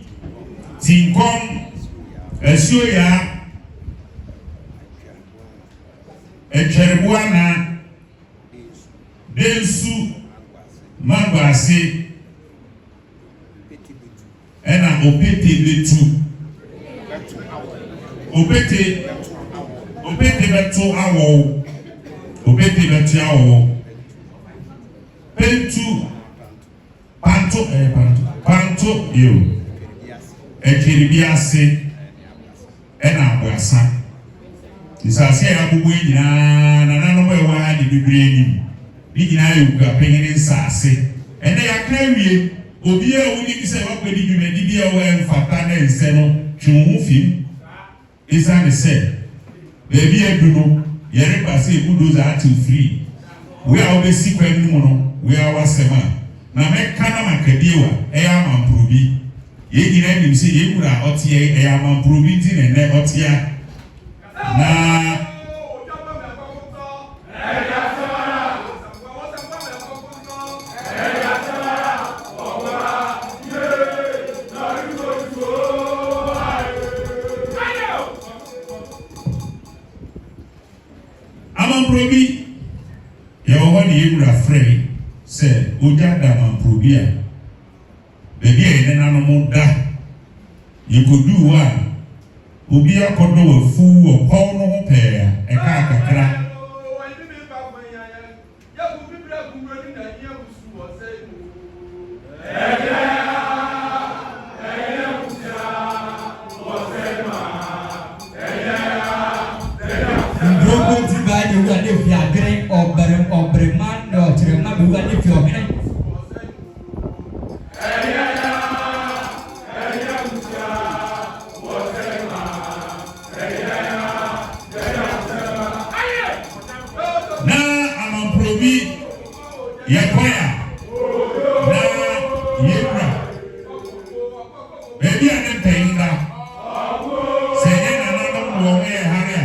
tinkom esioya echerbuana densu mangwase ena opete betu obete betu awo pentu panto yo ekiribiase ena aboasa isase ya bubu nyina na no we wa di bibire ni nyina Okuapehene'S ase ene ya krawie obi a woni bi se wa kwedi dwumadi bi a wa mfata na nse no twuhu fim isa ne se bebi eduno yere pase budoza ati free we a obesi kwani mu no we a wasema na meka na makadiewa eya mamprobi ye nyina nim se ye kura otie eya mamprobi ti ne otia na amamprobi ye woni ye kura free se ojada mamprobia bebi ene nanu mu da yekodu wa obi akodo wa fu opo no ho pe eka kakra Ndrogo ti ba je wa de fi agre ɔbrɛma na ɔkyerɛma bɛwura ne fi ɔhene. Yakoya na Yebra baby and Penda saying another one area.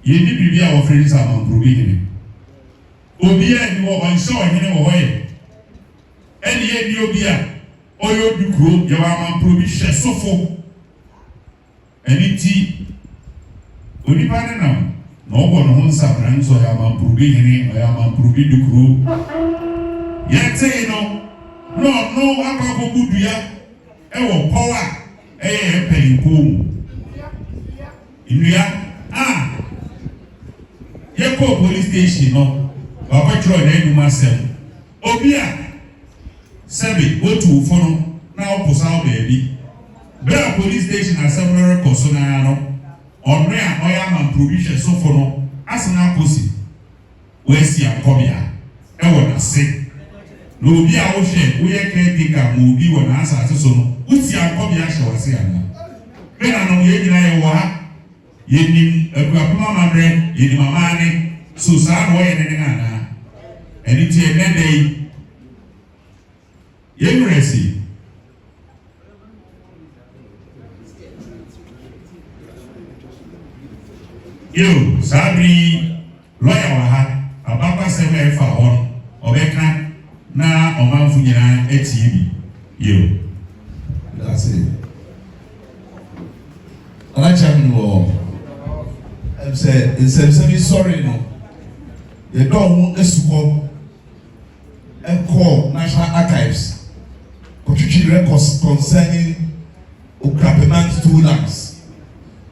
Yeni bibi a wɔfrɛ sa mamprobi hene obia ni wɔ ɔnhyɛ ɔhene wɔ hɔ yɛ ɛne yɛ ni obi a ɔyɛ obi kuro yɛwɔ amamprobi hyɛ sofo ɛne ti onipa ne nam na ɔbɔ ne ho nsabra nso ɔyɛ amamprobi hene ɔyɛ amamprobi du kuro yɛtee no na ɔno akɔ akɔbu dua ɛwɔ pɔw a ɛyɛ mpanyinkuo mu nnua a yɛkɔ police station no wakɔtwerɛ n'anum asɛm obi a sɛbe wotu fo no na ɔposa wo baabi bere a police station asɛm no rekɔ so naa no ɔno a ɔyɛ amamprobi hwɛ sofo no ase na akɔsi wɔasi akɔbea ɛwɔ n'ase na obi a woyɛ caretaker ma obi wɔ n'asase so no wosi akɔbea hyɛ w'ase ana bere na no yɛ nyinaa yɛwɔ ha yenim akuapema mamrɛ yenim amane so saa na wɔyɛ ne ana ɛne tie ne dai yɛmrɛsi yo saa bere lɔya wɔ ha abakwasɛm a ɛfa hɔ no ɔbɛka na ɔmanfo nyinaa atie bi yo that's it anakyɛ no sɛ nsɛmsɛm sɔre no yɛdɔ ho asu hɔ ɛkɔɔ National Archives kɔtwitwi records concerning Okuapehene'S 2 lands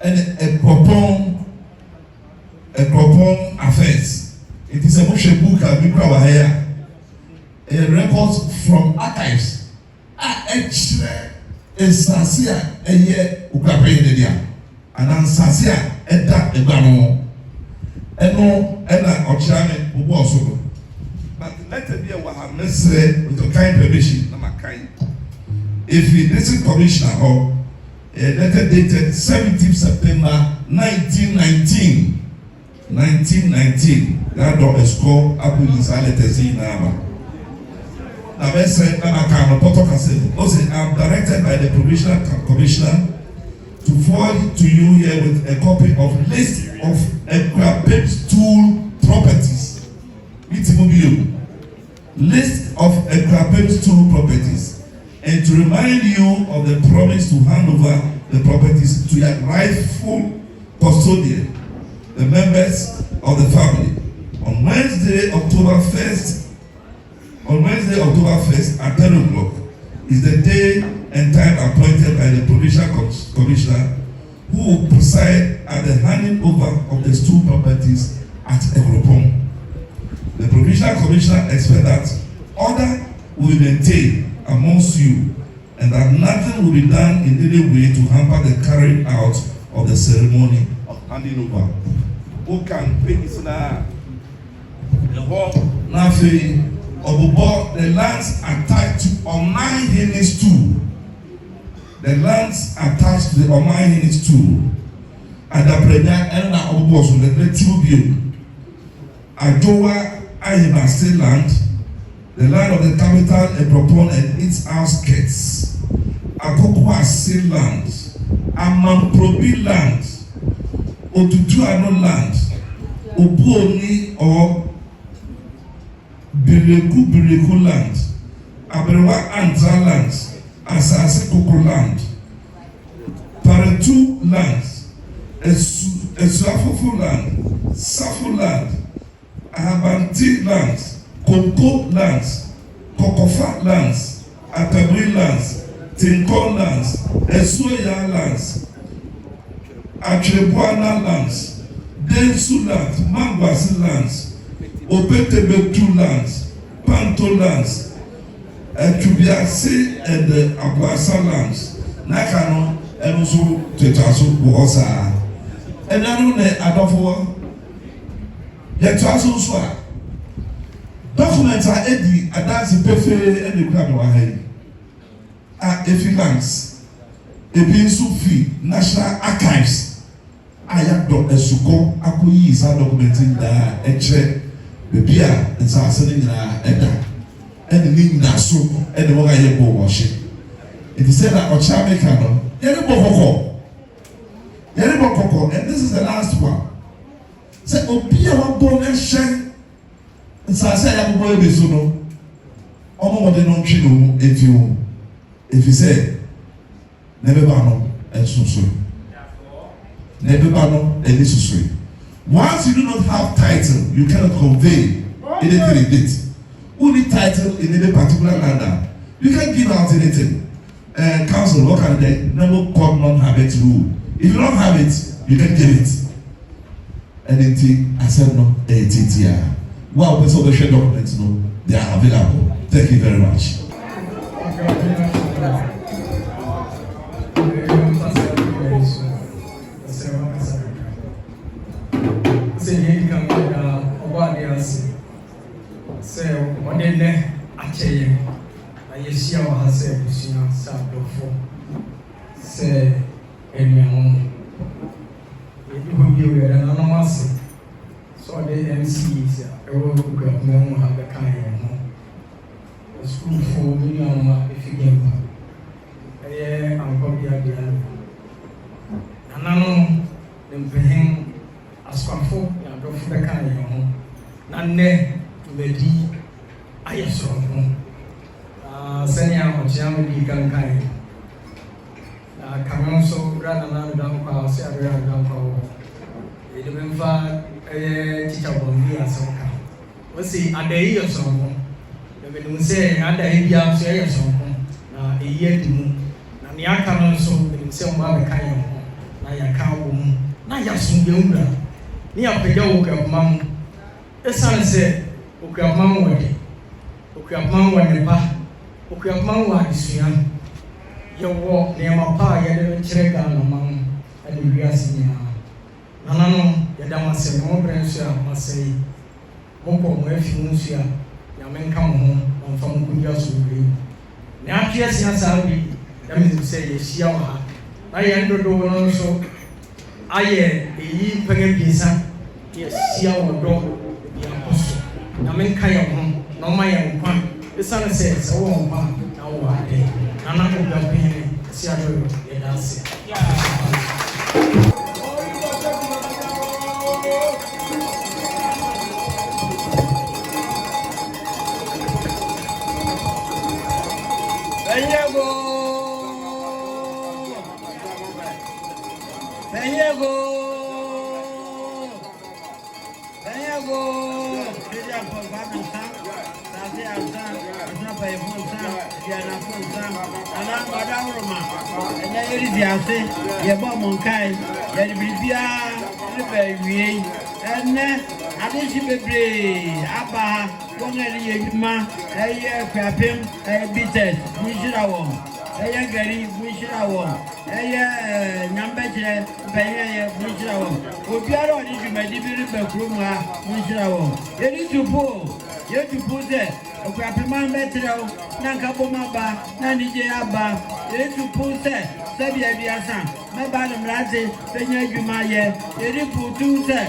ɛne ɛkɔpɔn affairs nti sɛ mohwɛ book a bi kora wɔ ha yi a ɛyɛ records from archives a ɛkyerɛ nsase a ɛyɛ Okuapehene deɛ ana nsase a ɛda egba no ɛno ɛna ɔkyerɛ me bobɔ so no but letter bi a wɔ ha mesrɛ with your kind permission na ma kind if the district commissioner hɔ letter dated 17th September 1919 yɛadɔ ɛsukɔ apoli saa letters yi nyinaa ba na mesrɛ na ma ka no pɔtɔ kasɛ ɔsɛ I am directed by the provincial commissioner to forward to you here with a copy of list of Okuapehene'S properties. List of Okuapehene'S properties, and to remind you of the promise to hand over the properties to their rightful custodian, the members of the family. On Wednesday, October 1st at 10 o'clock is the day and time appointed by the provincial commissioner who will preside at the handing over of the two properties at Ekropong. The provincial commissioner expects that order will be maintained amongst you and that nothing will be done in any way to hamper the carrying out of the ceremony of handing over. Who can pay this now? The whole nothing of the lands attached to Okuapehene'S too. The lands attached to the Okuapehene'S too. And the prayer and the obos on the tribute. Ajowa Ahiba State land, the land of the capital Ebropon and its outskirts. Awukudae land, Amamprobi land, Otutuano land, Obuoni or Bireku land, Aberewa Anza land, Asase Koko land, Paretu land, Esuafofo land, Safo land, Ahabanti lands, Koko lands, Kokofa lands, Atabri lands, Tinko lands, Esuoya lands, Achrebuana lands, Densu lands, Mangwasi lands, Obetebetu lands, Panto lands, Etubiasi and the Abuasa lands, Nakano, and also Tetasu Bosa. And I know that Adolfo. Yet also swear. Documents are eddy, a dance pefe and the crowd were head. Effilands, a being Sufi, National Archives. I have done a suko, Akuyi is documenting the check, the beer, and sending the edda, and the name Nasu, and the one I have worship. It is said that Ochamekano, Yeribokoko, and this is the last one. Say obi a wabɔ n'ɛhyɛn nsase a yabobɔ ebi so no ɔmo wɔde no ntwi no efi ho efi sɛ n'ɛbɛba no ɛsoso n'ɛbɛba no ɛni soso. Once you do not have title, you cannot convey anything in it. Only title in any particular land, you can give out anything. Council, what can they? Never court non-habit rule. If you don't have it, you can give it. Anything I said no, wow, we saw the share documents, no, they are available. Thank you very much. So the MCs, Okuapehene'S have the kind of school for million if you get one. I'm probably at the end. And I know them paying as for the kind of home. None to the D. I am strong. Senior or Germany can kind. Come also rather than down power, say down power. It remember teacher Bombi and Sonka. We see at the year song. The men say at the year song. A year to moon. Nanyaka also in some other kind of Nayaka woman. Nayasun Yunga. Near Pedoka Mam. The son said, Okuapehene'S wedding. Okuapehene'S wedding. Okuapehene'S wedding. Your walk near my pa, you didn't check on among and the Grassina. Nanano, Yadamase, no Brensha, must say, Moko, Musia, Yamen come home, and from Kujas will be. Now, yes, yes, I'll be, that means to say, Shiawa. I enter the also. I am a Pengan Pisa, yes, Shiawa dog, the apostle. Yamen Kayam, no my own pan. The son says, oh, man, now what day. Nana Okuapehene'S, Seattle, and dance. ɛyɛ gari buhyira wɔn ɛyɛ nyambɛkyerɛ bɛyɛ buhyira wɔn obiara ɔde dwumadi bi reba kurom ha buhyira wɔn yɛde tupo sɛ Okuapehene'S bɛtrɛw na nka bɔm aba na anigye aba yɛde tupo sɛ sɛbea aduasa mɛba ne mmerante bɛnya adwuma yɛ yɛde putu sɛ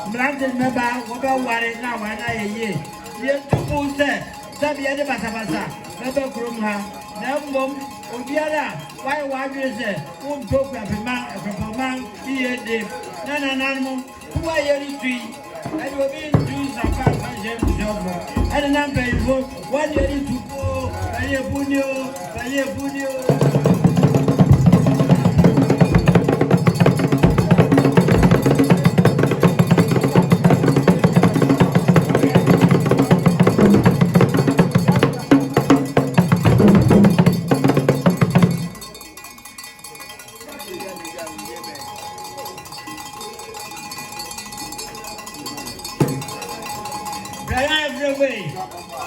mmerante mɛba wɔbɛware na awane ayɛ yie yɛde tupo sɛ sɛbea de basabasa mɛba kurom ha na mmom obiara wayɛ wadwere sɛ wompɛ Okuapehene'S yie de na nananom kuwa yɛretui ɛde obi ntu nsafa ahyɛ busɔfo ɛde na mpanyinfo wɔde yɛde tupo bɛyɛ bunio.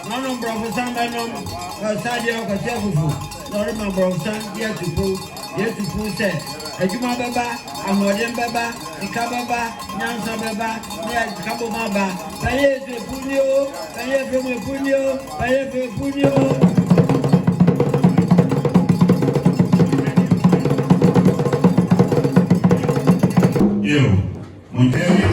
None Professor Manom, Sadia Okatefufu, Norma Browson, dear to prove said, a Juma Baba, a Modern Baba, a Kababa, Nansa Baba, near Kabomaba, Paye Punio, Paye Punio. Yo, Montaigne,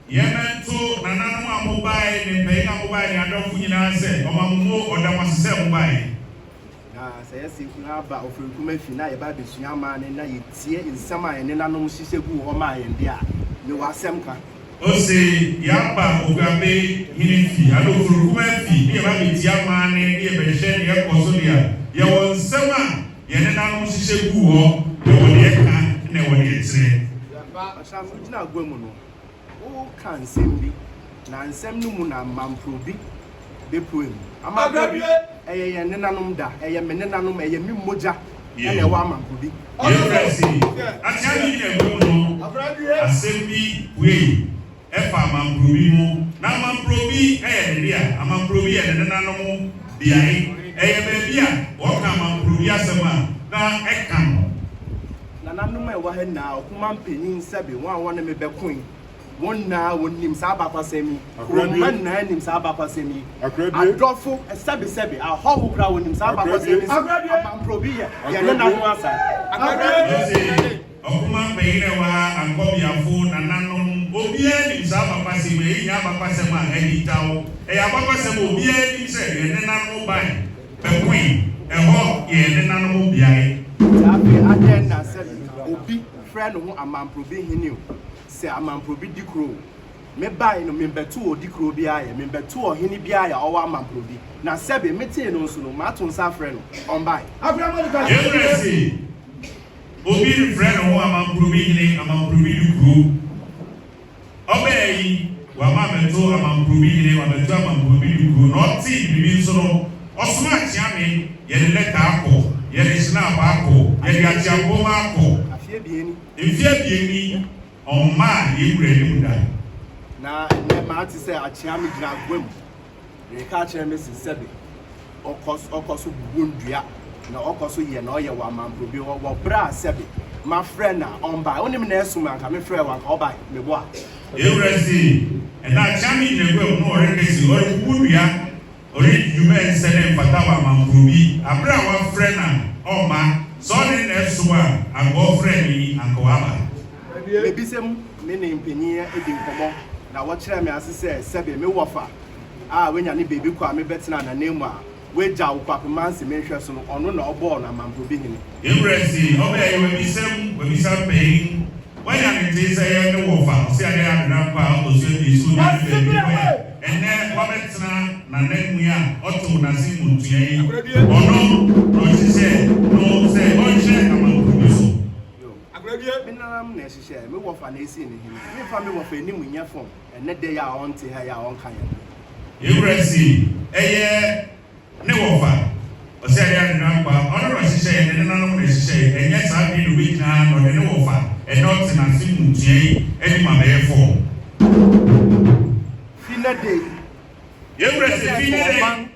Yementu nananu amobai ni mpeinga mobai ni adolfu nyina se omamumo odamwasese mobai na sayesi kuna ba ofurukuma fi na yeba besua ma ne na yetie nsam a ne nanom hihye gu ho ma yende a ne wasem ka Ose yaba Okuapehene'S fi adofurukuma fi ni yeba betia ma ne yebehye ne yekoso dia ye wonsem a ye ne nanom hihye gu ho ye wode eka ne wode etire ba asam gina agwamu no o kan sembi na nsem no mu na mamprobi bepoem amagrabi eye ne nanom da eye me ne nanom eye mi moja ene wa mamprobi yefresi atiani ne agwamu no asembi we efa mamprobi mu na mamprobi eye dia amamprobi eye ne nanom biai eye be bia wo kan mamprobi asema na ekam na nanom e wa ha na okuma mpanyin sebe won me bekoin won na wonim sa abakwasemi man na nim sa abakwasemi adofo sebe ahoho kra wonim sa abakwasemi amamprobi ye ne nanom asa okuma mpanyin wa ankobiafo na nanom obia nim sa abakwasemi e nya abakwasemi a editawo e abakwasemi obia nim se ye ne nanom ban bekoin ho ye ne nanom biae abi aden na se obi friend ho amamprobi hini se amamprobi dikro me bai no me betu odikro bi aye me betu ohini bi aye owa amamprobi na sebe mete no nso no mato nsa friend on bai yes obi friend ho amamprobi hini amamprobi dikro obey wa mameto amamprobi hini wa betu amamprobi dikro no ti bibi nso no osuma chiame ye de leta akọ ye de snap akọ ye de atiaboma akọ afie bieni Oma yewure ni muda na ma ati se achia mi gina gwam re ka kire me sebe okoso bubundua na okoso ye na oye wa mamprobi wo bra sebe ma friend na onba onim na esuma ka me friend wa ka oba me bo a yewure si na chami ne gwam no ore kesi ore bubundua ore yume sene fata wa mamprobi abra wa friend na oma so ne esuma agbo friend ni ankowaba Maybe some many opinion edinkomo na wo kire me asese sebe me wofa when ya ni baby kwa me betina na name a we ja Okuapehene'S me hwe so no ono na obo na mamprobi hini Emresi obe we bi sam paying when ya ni say ya ni wofa se ya na pa oso bi so ni baby ene wa betina na nemu ya otu na simu tuye ono no se no se o che na mamprobi so Minam na hihye me wofa na esi ne him me fa me wofa ni munya fom ene de ya on te ha ya on kan ya Emresi eye ne wofa ɔsɛ ya ne nan kwa ɔno no hyehyɛ ne nanom ne hyehyɛ ɛnyɛ saa bi no bi na no ne wofa ɛdɔ tena se mutuai ɛni ma bɛyɛ fo fina day yɛwura sɛ fina day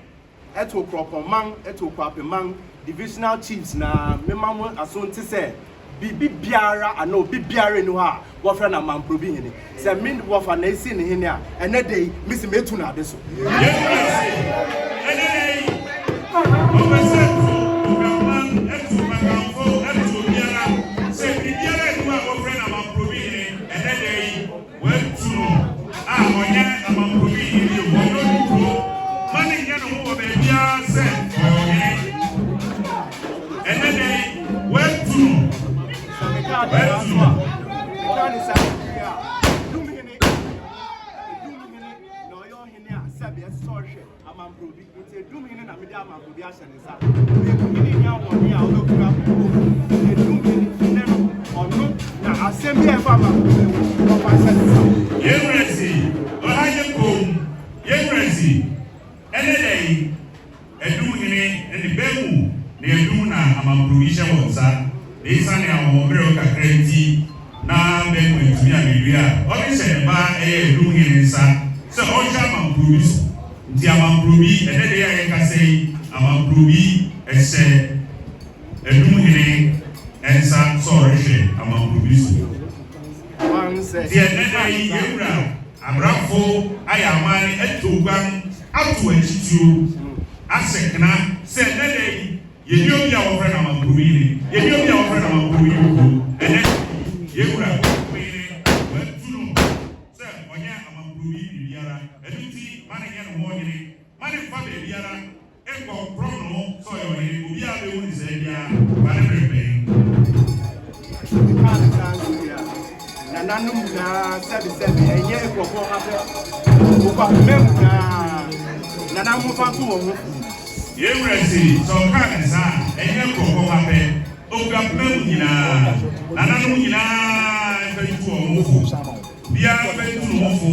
ɛto Okuapehene'S ɛto Okuapehene'S divisional chiefs na memamu asonte sɛ bibi biara ana obi biara ni ha wɔfrɛ na mamprobi hene sɛ min wɔfa na esi ne hene a ɛnɛ de misi metu na ade so na ben with me and all said ba do him so all shall improve the amamprobi and then they can say amamprobi and say a do him and sorry amamprobi the day yura abrafo ayamani etugan atu echitu asekna say that day you know your friend amamprobi you know your friend amamprobi and then yewura kwene watuno se onya amamprobi biara eduti mane nya no honyene mane fa be biara enko prono so yo ni obi a be woni se bia mane brebe na nanum na sebi enye ekoko hape Okuapehene'S na namu fa to wo yewura si so kan sa enye ekoko hape Okuapehene'S nyina nananum nyina fɛtu ɔmofo biara fɛtu ɔmofo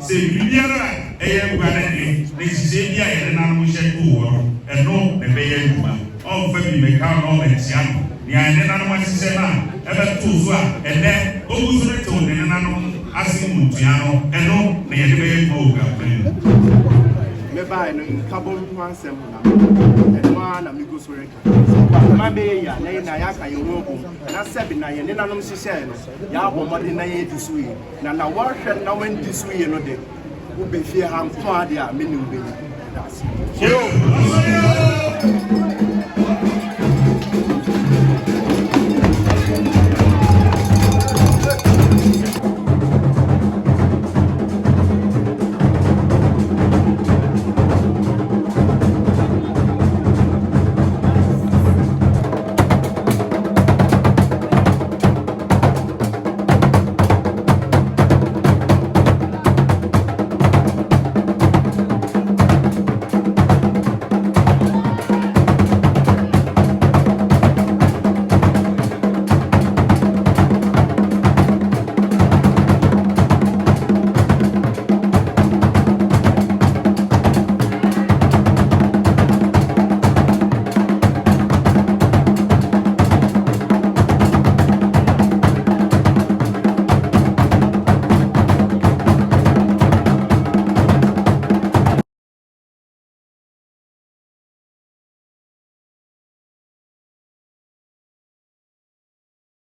sɛ biara ɛyɛ guanane ne sise bia yɛde nanom hyɛ to wɔ no ɛno ne bɛyɛ adwuma ɔmfa bi mɛka no ɔmɛtia no nea ɛne nanom ahyehyɛ no a ɛbɛto so a ɛnɛ ɔmu so ne tew ne nanom ase mu ntua no ɛno ne yɛde bɛyɛ adwuma Okuapehene'S mɛbae no nkabom ho asɛm na ɛnoa na mego so reka ma bɛyɛ ya na yɛ na yɛaka yɛ ho bom na sɛbi na yɛ ne nanom hyehyɛɛ no yɛabɔ mmɔden na yɛdi so yie na wɔhwɛ na wɔndi so yie no de wobɛfie ha nko ade a mene wobɛni